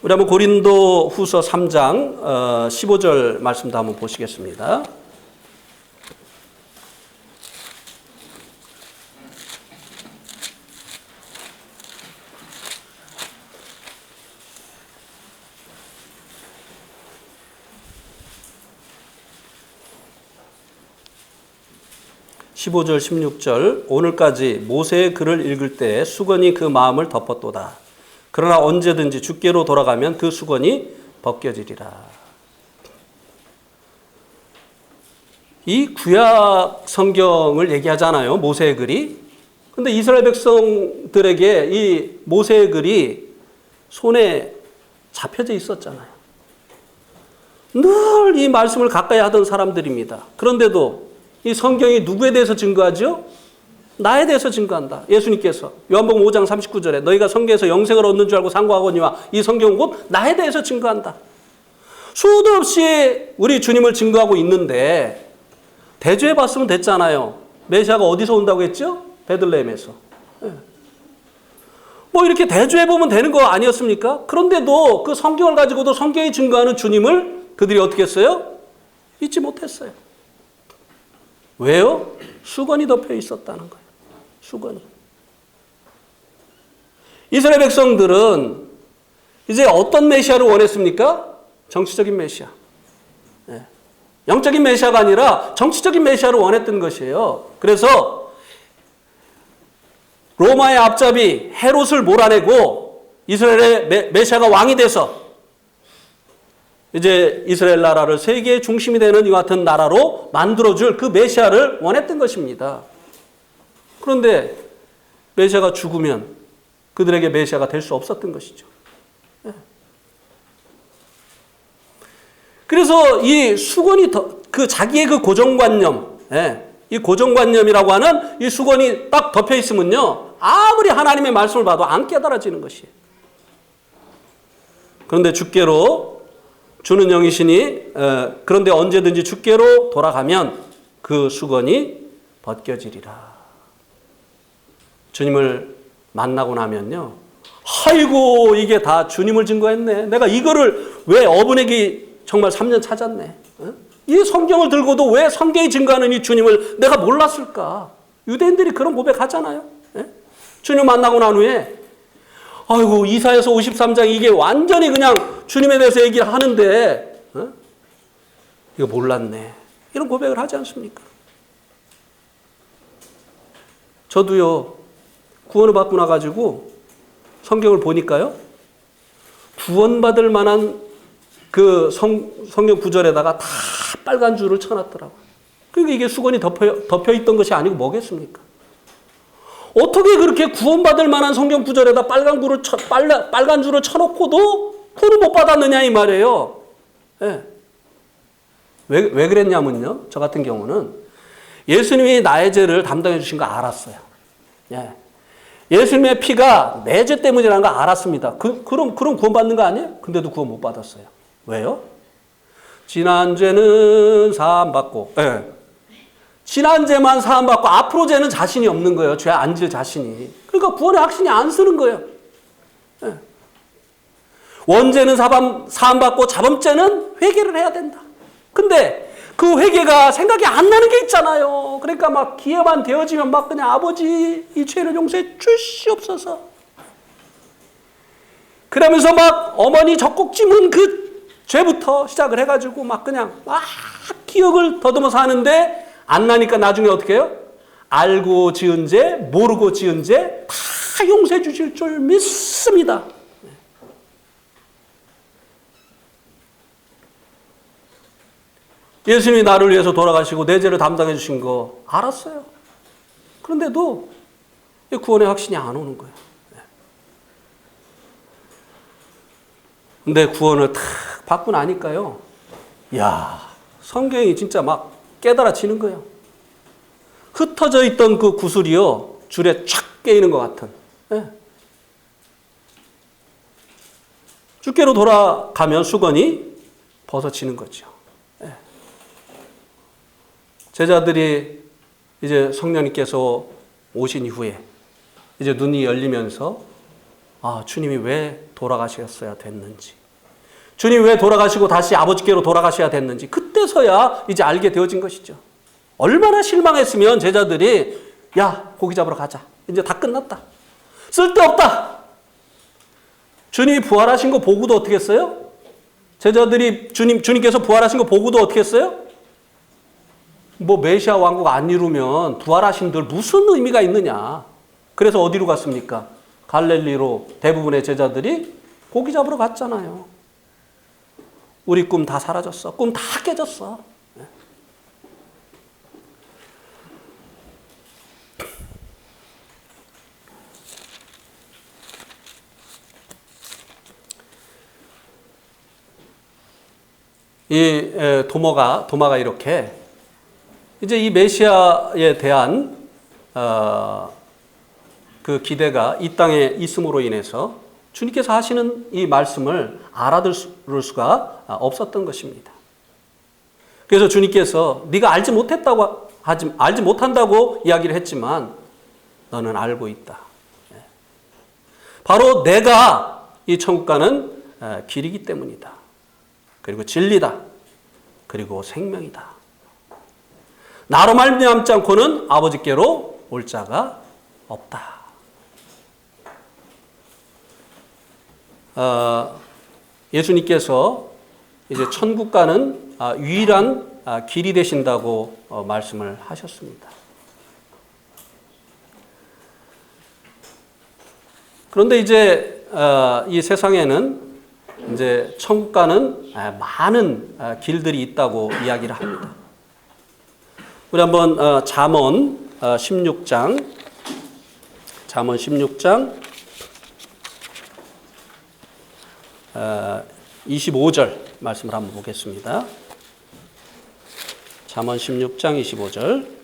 우리 한번 고린도 후서 3장 15절 말씀도 한번 보시겠습니다. (15절) (16절) 오늘까지 모세의 글을 읽을 때 수건이 그 마음을 덮었도다. 그러나 언제든지 주께로 돌아가면 그 수건이 벗겨지리라. 이 구약 성경을 얘기하잖아요, 모세의 글이. 근데 이스라엘 백성들에게 이 모세의 글이 손에 잡혀져 있었잖아요. 늘 이 말씀을 가까이 하던 사람들입니다. 그런데도 이 성경이 누구에 대해서 증거하죠? 나에 대해서 증거한다. 예수님께서 요한복음 5장 39절에 너희가 성경에서 영생을 얻는 줄 알고 상고하거니와 이 성경은 곧 나에 대해서 증거한다. 수도 없이 우리 주님을 증거하고 있는데 대조해 봤으면 됐잖아요. 메시아가 어디서 온다고 했죠? 베들레헴에서. 뭐 이렇게 대조해 보면 되는 거 아니었습니까? 그런데도 그 성경을 가지고도 성경이 증거하는 주님을 그들이 어떻게 했어요? 잊지 못했어요. 왜요? 수건이 덮여 있었다는 거예요. 수건이. 이스라엘 백성들은 이제 어떤 메시아를 원했습니까? 정치적인 메시아. 네. 영적인 메시아가 아니라 정치적인 메시아를 원했던 것이에요. 그래서 로마의 앞잡이 헤롯을 몰아내고 이스라엘의 메시아가 왕이 돼서 이제 이스라엘 나라를 세계의 중심이 되는 이 같은 나라로 만들어줄 그 메시아를 원했던 것입니다. 그런데 메시아가 죽으면 그들에게 메시아가 될 수 없었던 것이죠. 그래서 이 수건이 그 자기의 그 고정관념, 이 고정관념이라고 하는 이 수건이 딱 덮여 있으면요, 아무리 하나님의 말씀을 봐도 안 깨달아지는 것이에요. 그런데 주께로 주는 영이시니 그런데 언제든지 주께로 돌아가면 그 수건이 벗겨지리라. 주님을 만나고 나면요, 아이고 이게 다 주님을 증거했네. 내가 이거를 왜 어분에게 정말 3년 찾았네. 이 성경을 들고도 왜 성경이 증거하는 이 주님을 내가 몰랐을까. 유대인들이 그런 고백하잖아요. 주님 만나고 난 후에 아이고 이사야서 53장 이게 완전히 그냥 주님에 대해서 얘기를 하는데 이거 몰랐네. 이런 고백을 하지 않습니까? 저도요, 구원을 받고 나가지고 성경을 보니까요, 구원받을 만한 그 성경 구절에다가 다 빨간 줄을 쳐놨더라고요. 그러니까 이게 수건이 덮여 있던 것이 아니고 뭐겠습니까? 어떻게 그렇게 구원받을 만한 성경 구절에다 빨간 줄을 쳐놓고도 구원을 못 받았느냐 이 말이에요. 네. 왜 그랬냐면요, 저 같은 경우는 예수님이 나의 죄를 담당해 주신 거 알았어요. 예. 예수님의 피가 내 죄 때문이라는 거 알았습니다. 그럼 구원받는 거 아니에요? 근데도 구원 못 받았어요. 왜요? 지난 죄는 사함받고, 지난 죄만 사함받고 앞으로 죄는 자신이 없는 거예요. 죄 안 질 자신이. 그러니까 구원의 확신이 안 쓰는 거예요. 원죄는 사함받고 자범죄는 회개를 해야 된다. 근데 그 회개가 생각이 안 나는 게 있잖아요. 그러니까 막 기회만 되어지면 막 그냥 아버지 이 죄를 용서해 주시옵소서. 그러면서 막 어머니 젖꼭 찜은 그 죄부터 시작을 해가지고 막 그냥 막 기억을 더듬어서 하는데 안 나니까 나중에 어떻게 해요? 알고 지은 죄, 모르고 지은 죄 다 용서해 주실 줄 믿습니다. 예수님이 나를 위해서 돌아가시고 내 죄를 담당해 주신 거 알았어요. 그런데도 구원의 확신이 안 오는 거예요. 근데 구원을 탁 받고 나니까요. 야, 성경이 진짜 막 깨달아지는 거예요. 흩어져 있던 그 구슬이요. 줄에 촥 깨이는 것 같은. 네. 주께로 돌아가면 수건이 벗어지는 거죠. 네. 제자들이 이제 성령님께서 오신 이후에 이제 눈이 열리면서 아, 주님이 왜 돌아가셨어야 됐는지, 주님이 왜 돌아가시고 다시 아버지께로 돌아가셔야 됐는지 그때서야 이제 알게 되어진 것이죠. 얼마나 실망했으면 제자들이 야, 고기 잡으러 가자. 이제 다 끝났다. 쓸데없다. 주님이 부활하신 거 보고도 어떻게 했어요? 제자들이 주님께서 부활하신 거 보고도 어떻게 했어요? 뭐 메시아 왕국 안 이루면 부활하신들 무슨 의미가 있느냐. 그래서 어디로 갔습니까? 갈릴리로 대부분의 제자들이 고기 잡으러 갔잖아요. 우리 꿈 다 사라졌어. 꿈 다 깨졌어. 이 도마가 이렇게 이제 이 메시아에 대한 그 기대가 이 땅에 있음으로 인해서 주님께서 하시는 이 말씀을 알아들을 수가 없었던 것입니다. 그래서 주님께서 네가 알지 못한다고 이야기를 했지만 너는 알고 있다. 바로 내가 이 천국 가는 길이기 때문이다. 그리고 진리다. 그리고 생명이다. 나로 말미암지 않고는 아버지께로 올 자가 없다. 예수님께서 이제 천국 가는 유일한 길이 되신다고 말씀을 하셨습니다. 그런데 이제 이 세상에는 이제 천국 가는 많은 길들이 있다고 이야기를 합니다. 우리 한번 잠언 16장 25절 말씀을 한번 보겠습니다. 잠언 16장 25절.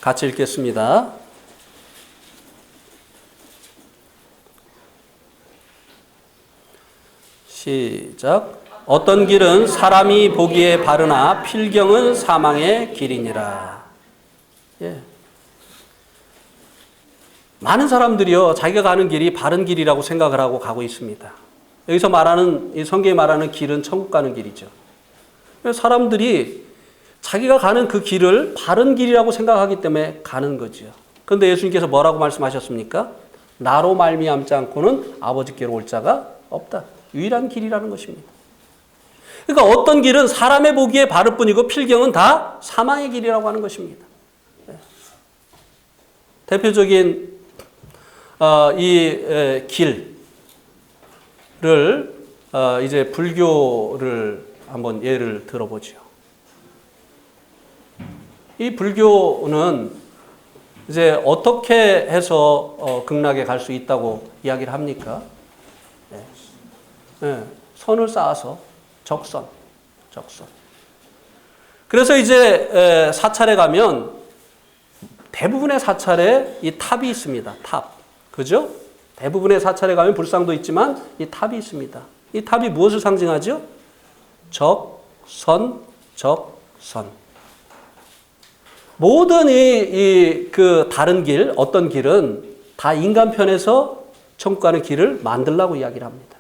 같이 읽겠습니다. 시작. 어떤 길은 사람이 보기에 바르나 필경은 사망의 길이니라. 예. 많은 사람들이요, 자기가 가는 길이 바른 길이라고 생각을 하고 가고 있습니다. 여기서 말하는, 이 성경에 말하는 길은 천국 가는 길이죠. 사람들이 자기가 가는 그 길을 바른 길이라고 생각하기 때문에 가는 거죠. 그런데 예수님께서 뭐라고 말씀하셨습니까? 나로 말미암지 않고는 아버지께로 올 자가 없다. 유일한 길이라는 것입니다. 그러니까 어떤 길은 사람의 보기에 바를 뿐이고 필경은 다 사망의 길이라고 하는 것입니다. 대표적인 이 길을 이제 불교를 한번 예를 들어보죠. 이 불교는 이제 어떻게 해서 극락에 갈 수 있다고 이야기를 합니까? 선을 쌓아서 적선. 그래서 이제 사찰에 가면 대부분의 사찰에 이 탑이 있습니다. 탑. 그죠? 대부분의 사찰에 가면 불상도 있지만 이 탑이 있습니다. 이 탑이 무엇을 상징하죠? 적선. 모든 그 다른 길, 어떤 길은 다 인간 편에서 천국 가는 길을 만들라고 이야기를 합니다.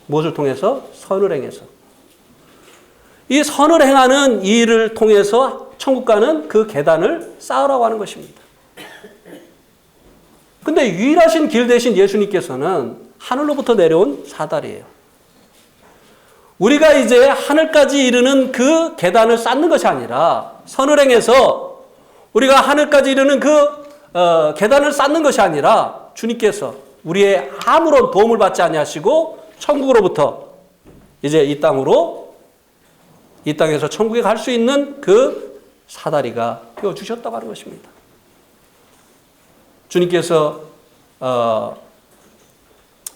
무엇을 통해서? 선을 행해서. 이 선을 행하는 이 일을 통해서 천국 가는 그 계단을 쌓으라고 하는 것입니다. 근데 유일하신 길 대신 예수님께서는 하늘로부터 내려온 사다리예요. 우리가 이제 하늘까지 이르는 그 계단을 쌓는 것이 아니라, 선을 행해서 우리가 하늘까지 이르는 그 계단을 쌓는 것이 아니라, 주님께서 우리의 아무런 도움을 받지 아니하시고 천국으로부터 이제 이 땅에서 천국에 갈 수 있는 그 사다리가 펴주셨다고 하는 것입니다. 주님께서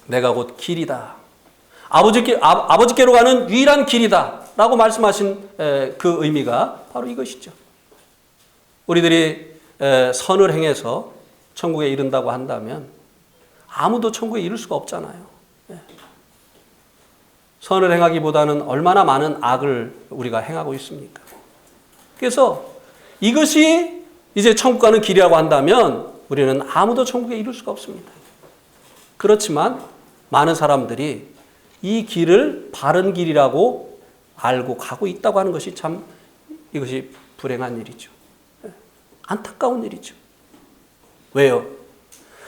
내가 곧 길이다, 아버지께로 가는 유일한 길이다 라고 말씀하신 그 의미가 바로 이것이죠. 우리들이 선을 행해서 천국에 이른다고 한다면 아무도 천국에 이를 수가 없잖아요. 선을 행하기보다는 얼마나 많은 악을 우리가 행하고 있습니까? 그래서 이것이 이제 천국 가는 길이라고 한다면 우리는 아무도 천국에 이룰 수가 없습니다. 그렇지만 많은 사람들이 이 길을 바른 길이라고 알고 가고 있다고 하는 것이 참 이것이 불행한 일이죠. 안타까운 일이죠. 왜요?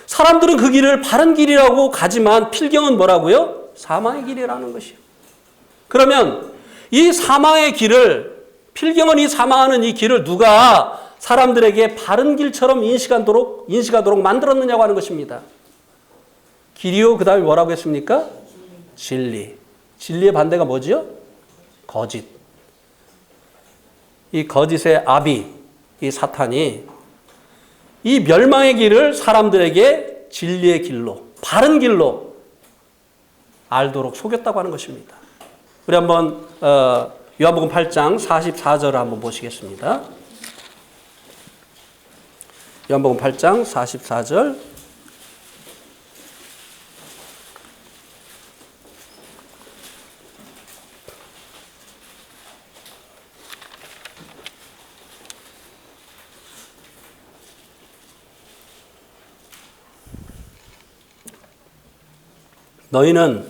사람들은 그 길을 바른 길이라고 가지만 필경은 뭐라고요? 사망의 길이라는 것이요. 그러면 이 사망의 길을, 필경은 이 사망하는 이 길을 누가 사람들에게 바른 길처럼 인식하도록 만들었느냐고 하는 것입니다. 길이요, 그 다음에 뭐라고 했습니까? 진리. 진리의 반대가 뭐지요? 거짓. 이 거짓의 아비, 이 사탄이 이 멸망의 길을 사람들에게 진리의 길로, 바른 길로 알도록 속였다고 하는 것입니다. 우리 한번 요한복음 8장 44절을 한번 보시겠습니다. 요한복음 8장 44절. 너희는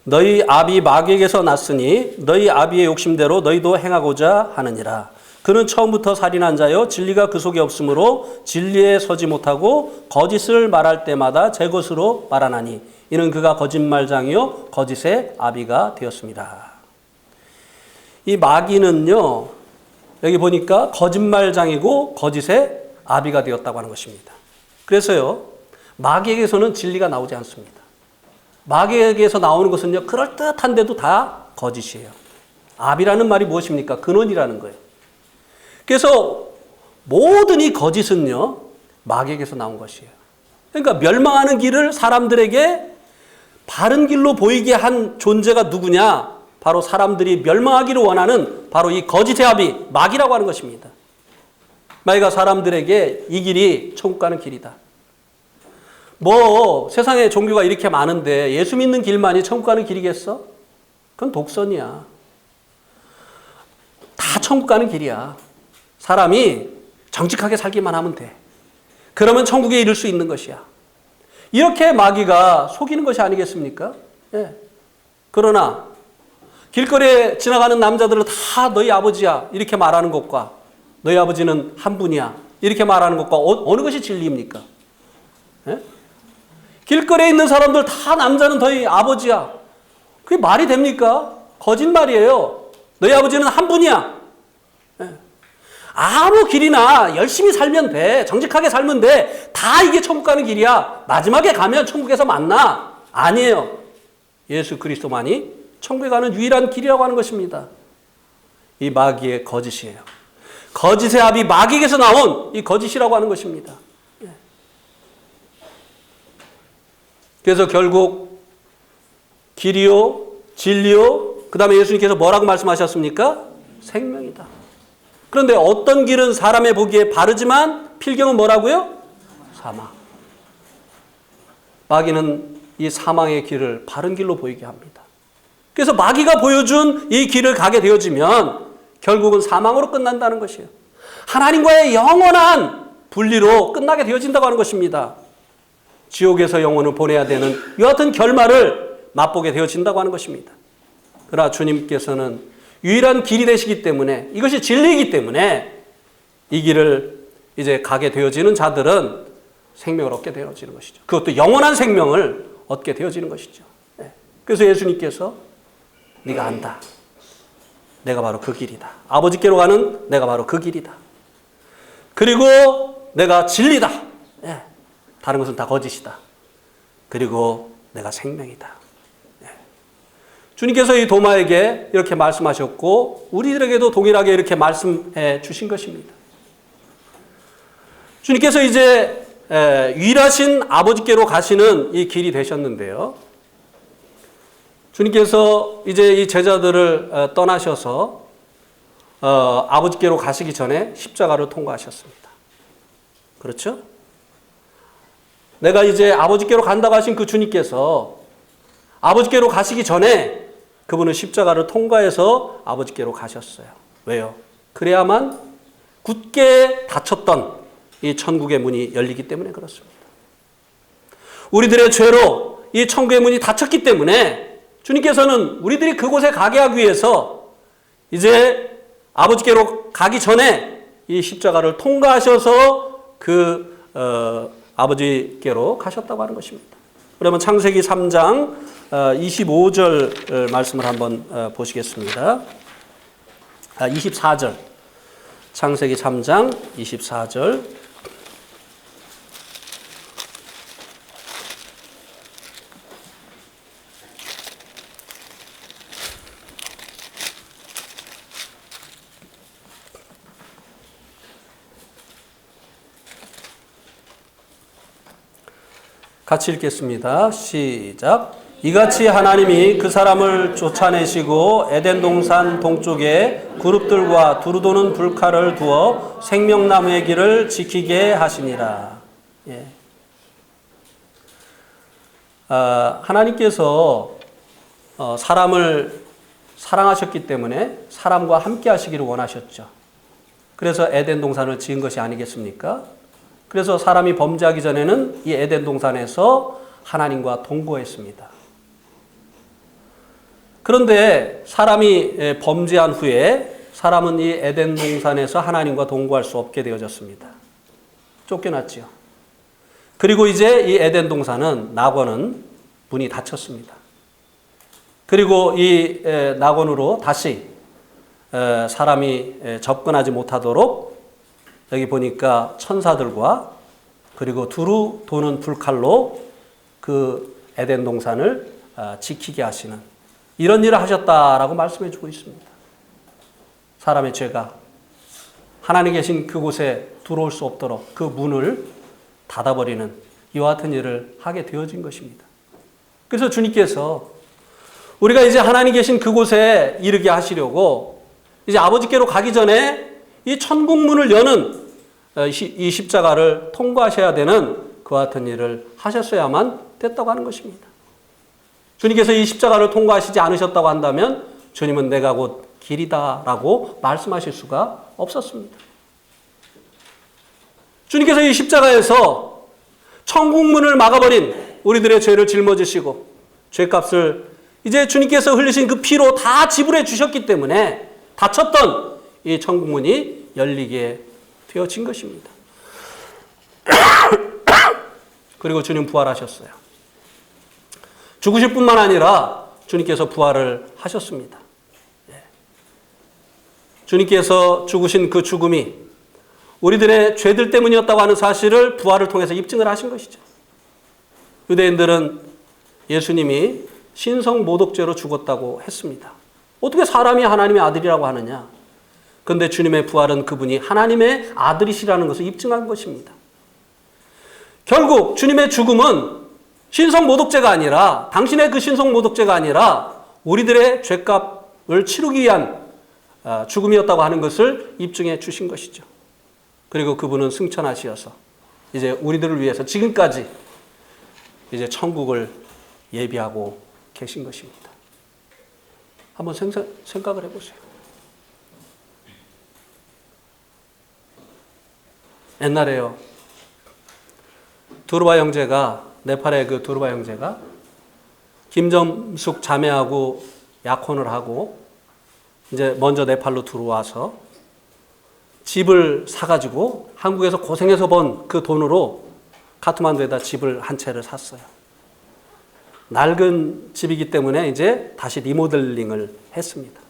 너희 아비 마귀에게서 났으니 너희 아비의 욕심대로 너희도 행하고자 하느니라. 그는 처음부터 살인한 자요 진리가 그 속에 없으므로 진리에 서지 못하고 거짓을 말할 때마다 제 것으로 말하나니 이는 그가 거짓말장이요 거짓의 아비가 되었습니다. 이 마귀는요, 여기 보니까 거짓말장이고 거짓의 아비가 되었다고 하는 것입니다. 그래서요, 마귀에게서는 진리가 나오지 않습니다. 마귀에게서 나오는 것은요, 그럴듯한데도 다 거짓이에요. 아비라는 말이 무엇입니까? 근원이라는 거예요. 그래서 모든 이 거짓은요, 마귀에게서 나온 것이에요. 그러니까 멸망하는 길을 사람들에게 바른 길로 보이게 한 존재가 누구냐? 바로 사람들이 멸망하기를 원하는 바로 이 거짓의 아비, 마귀라고 하는 것입니다. 마귀가 사람들에게 이 길이 천국 가는 길이다. 뭐 세상에 종교가 이렇게 많은데 예수 믿는 길만이 천국 가는 길이겠어? 그건 독선이야. 다 천국 가는 길이야. 사람이 정직하게 살기만 하면 돼. 그러면 천국에 이를 수 있는 것이야. 이렇게 마귀가 속이는 것이 아니겠습니까? 예. 그러나 길거리에 지나가는 남자들은 다 너희 아버지야 이렇게 말하는 것과 너희 아버지는 한 분이야 이렇게 말하는 것과 어느 것이 진리입니까? 예? 길거리에 있는 사람들 다 남자는 너희 아버지야. 그게 말이 됩니까? 거짓말이에요. 너희 아버지는 한 분이야. 아무 길이나 열심히 살면 돼. 정직하게 살면 돼. 다 이게 천국 가는 길이야. 마지막에 가면 천국에서 만나. 아니에요. 예수 그리스도만이 천국에 가는 유일한 길이라고 하는 것입니다. 이 마귀의 거짓이에요. 거짓의 아비 마귀에게서 나온 이 거짓이라고 하는 것입니다. 그래서 결국 길이요, 진리요, 그 다음에 예수님께서 뭐라고 말씀하셨습니까? 생명이다. 그런데 어떤 길은 사람의 보기에 바르지만 필경은 뭐라고요? 사망. 마귀는 이 사망의 길을 바른 길로 보이게 합니다. 그래서 마귀가 보여준 이 길을 가게 되어지면 결국은 사망으로 끝난다는 것이에요. 하나님과의 영원한 분리로 끝나게 되어진다고 하는 것입니다. 지옥에서 영혼을 보내야 되는 여하튼 결말을 맛보게 되어진다고 하는 것입니다. 그러나 주님께서는 유일한 길이 되시기 때문에 이것이 진리이기 때문에 이 길을 이제 가게 되어지는 자들은 생명을 얻게 되어지는 것이죠. 그것도 영원한 생명을 얻게 되어지는 것이죠. 그래서 예수님께서 네가 안다. 내가 바로 그 길이다. 아버지께로 가는 내가 바로 그 길이다. 그리고 내가 진리다. 예. 다른 것은 다 거짓이다. 그리고 내가 생명이다. 예. 주님께서 이 도마에게 이렇게 말씀하셨고 우리들에게도 동일하게 이렇게 말씀해 주신 것입니다. 주님께서 이제 유일하신 아버지께로 가시는 이 길이 되셨는데요. 주님께서 이제 이 제자들을 떠나셔서 아버지께로 가시기 전에 십자가를 통과하셨습니다. 그렇죠? 내가 이제 아버지께로 간다고 하신 그 주님께서 아버지께로 가시기 전에 그분은 십자가를 통과해서 아버지께로 가셨어요. 왜요? 그래야만 굳게 닫혔던 이 천국의 문이 열리기 때문에 그렇습니다. 우리들의 죄로 이 천국의 문이 닫혔기 때문에 주님께서는 우리들이 그곳에 가게 하기 위해서 이제 아버지께로 가기 전에 이 십자가를 통과하셔서 아버지께로 가셨다고 하는 것입니다. 그러면 창세기 3장 25절 말씀을 한번 보시겠습니다. 24절. 창세기 3장 24절. 같이 읽겠습니다. 시작. 이같이 하나님이 그 사람을 쫓아내시고 에덴 동산 동쪽에 그룹들과 두루 도는 불칼을 두어 생명나무의 길을 지키게 하시니라. 예. 하나님께서 사람을 사랑하셨기 때문에 사람과 함께 하시기를 원하셨죠. 그래서 에덴 동산을 지은 것이 아니겠습니까? 그래서 사람이 범죄하기 전에는 이 에덴 동산에서 하나님과 동거했습니다. 그런데 사람이 범죄한 후에 사람은 이 에덴 동산에서 하나님과 동거할 수 없게 되어졌습니다. 쫓겨났지요. 그리고 이제 이 에덴 동산은 낙원은 문이 닫혔습니다. 그리고 이 낙원으로 다시 사람이 접근하지 못하도록 여기 보니까 천사들과 그리고 두루 도는 불칼로 그 에덴 동산을 지키게 하시는 이런 일을 하셨다라고 말씀해 주고 있습니다. 사람의 죄가 하나님 계신 그곳에 들어올 수 없도록 그 문을 닫아버리는 이와 같은 일을 하게 되어진 것입니다. 그래서 주님께서 우리가 이제 하나님 계신 그곳에 이르게 하시려고 이제 아버지께로 가기 전에 이 천국 문을 여는 이 십자가를 통과하셔야 되는 그와 같은 일을 하셨어야만 됐다고 하는 것입니다. 주님께서 이 십자가를 통과하시지 않으셨다고 한다면 주님은 내가 곧 길이다라고 말씀하실 수가 없었습니다. 주님께서 이 십자가에서 천국 문을 막아버린 우리들의 죄를 짊어지시고 죄값을 이제 주님께서 흘리신 그 피로 다 지불해 주셨기 때문에 닫혔던 이 천국 문이 열리게 되어진 것입니다. 그리고 주님 부활하셨어요. 죽으실 뿐만 아니라 주님께서 부활을 하셨습니다. 주님께서 죽으신 그 죽음이 우리들의 죄들 때문이었다고 하는 사실을 부활을 통해서 입증을 하신 것이죠. 유대인들은 예수님이 신성모독죄로 죽었다고 했습니다. 어떻게 사람이 하나님의 아들이라고 하느냐? 그런데 주님의 부활은 그분이 하나님의 아들이시라는 것을 입증한 것입니다. 결국 주님의 죽음은 신성모독죄가 아니라 당신의 그 신성모독죄가 아니라 우리들의 죄값을 치르기 위한 죽음이었다고 하는 것을 입증해 주신 것이죠. 그리고 그분은 승천하시어서 이제 우리들을 위해서 지금까지 이제 천국을 예비하고 계신 것입니다. 한번 생각을 해보세요. 옛날에요. 두루바 형제가 네팔의 그 두루바 형제가 김점숙 자매하고 약혼을 하고 이제 먼저 네팔로 들어와서 집을 사가지고 한국에서 고생해서 번 그 돈으로 카트만두에다 집을 한 채를 샀어요. 낡은 집이기 때문에 이제 다시 리모델링을 했습니다.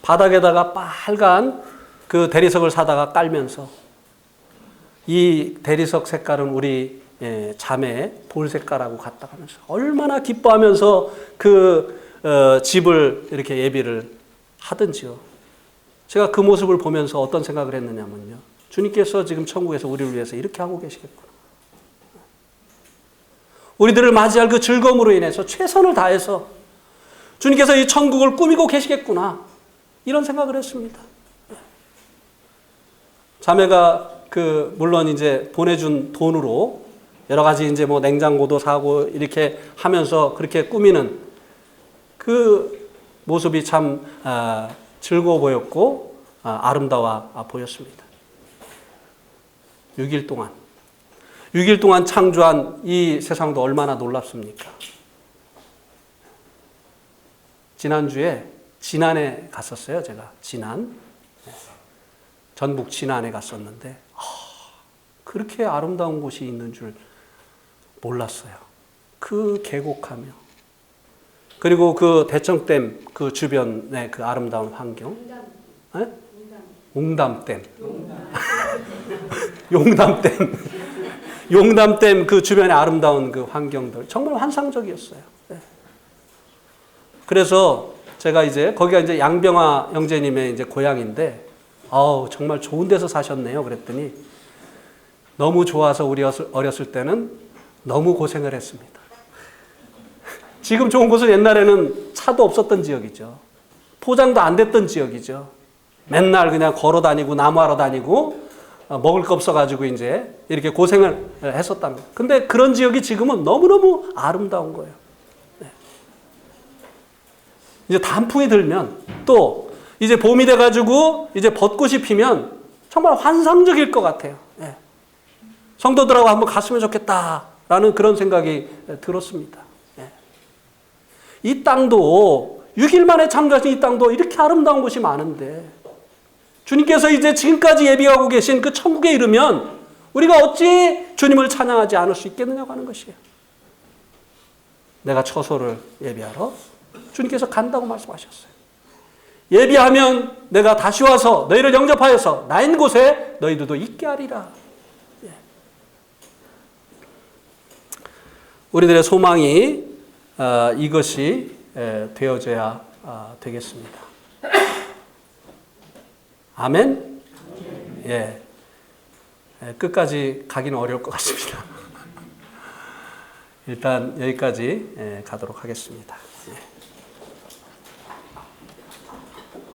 바닥에다가 빨간 그 대리석을 사다가 깔면서 이 대리석 색깔은 우리 자매의 볼 색깔하고 같다 하면서 얼마나 기뻐하면서 그 집을 이렇게 예비를 하든지요. 제가 그 모습을 보면서 어떤 생각을 했느냐면요. 주님께서 지금 천국에서 우리를 위해서 이렇게 하고 계시겠구나. 우리들을 맞이할 그 즐거움으로 인해서 최선을 다해서 주님께서 이 천국을 꾸미고 계시겠구나. 이런 생각을 했습니다. 자매가 물론 이제 보내준 돈으로 여러 가지 이제 뭐 냉장고도 사고 이렇게 하면서 그렇게 꾸미는 그 모습이 참 즐거워 보였고 아름다워 보였습니다. 6일 동안 창조한 이 세상도 얼마나 놀랍습니까? 지난주에 진안에 갔었어요. 제가 전북 진안에 갔었는데 그렇게 아름다운 곳이 있는 줄 몰랐어요. 그 계곡하며 그리고 그 대청댐 그 주변의 그 아름다운 환경, 옹담댐, 용담댐 그 주변의 아름다운 그 환경들 정말 환상적이었어요. 그래서 제가 이제 거기가 이제 양병화 형제님의 이제 고향인데, 정말 좋은 데서 사셨네요. 그랬더니 너무 좋아서 우리 어렸을 때는 너무 고생을 했습니다. 지금 좋은 곳은 옛날에는 차도 없었던 지역이죠. 포장도 안 됐던 지역이죠. 맨날 그냥 걸어 다니고 나무하러 다니고 먹을 거 없어가지고 이제 이렇게 고생을 했었답니다. 근데 그런 지역이 지금은 너무너무 아름다운 거예요. 이제 단풍이 들면 또 이제 봄이 돼가지고 이제 벚꽃이 피면 정말 환상적일 것 같아요. 성도들하고 한번 갔으면 좋겠다라는 그런 생각이 들었습니다. 이 땅도 6일 만에 창조하신 이 땅도 이렇게 아름다운 곳이 많은데 주님께서 이제 지금까지 예비하고 계신 그 천국에 이르면 우리가 어찌 주님을 찬양하지 않을 수 있겠느냐고 하는 것이에요. 내가 처소를 예비하러 주님께서 간다고 말씀하셨어요. 예비하면 내가 다시 와서 너희를 영접하여서 나 있는 곳에 너희들도 있게 하리라. 우리들의 소망이 이것이 되어져야 되겠습니다. 아멘? 예. 끝까지 가기는 어려울 것 같습니다. 일단 여기까지 가도록 하겠습니다.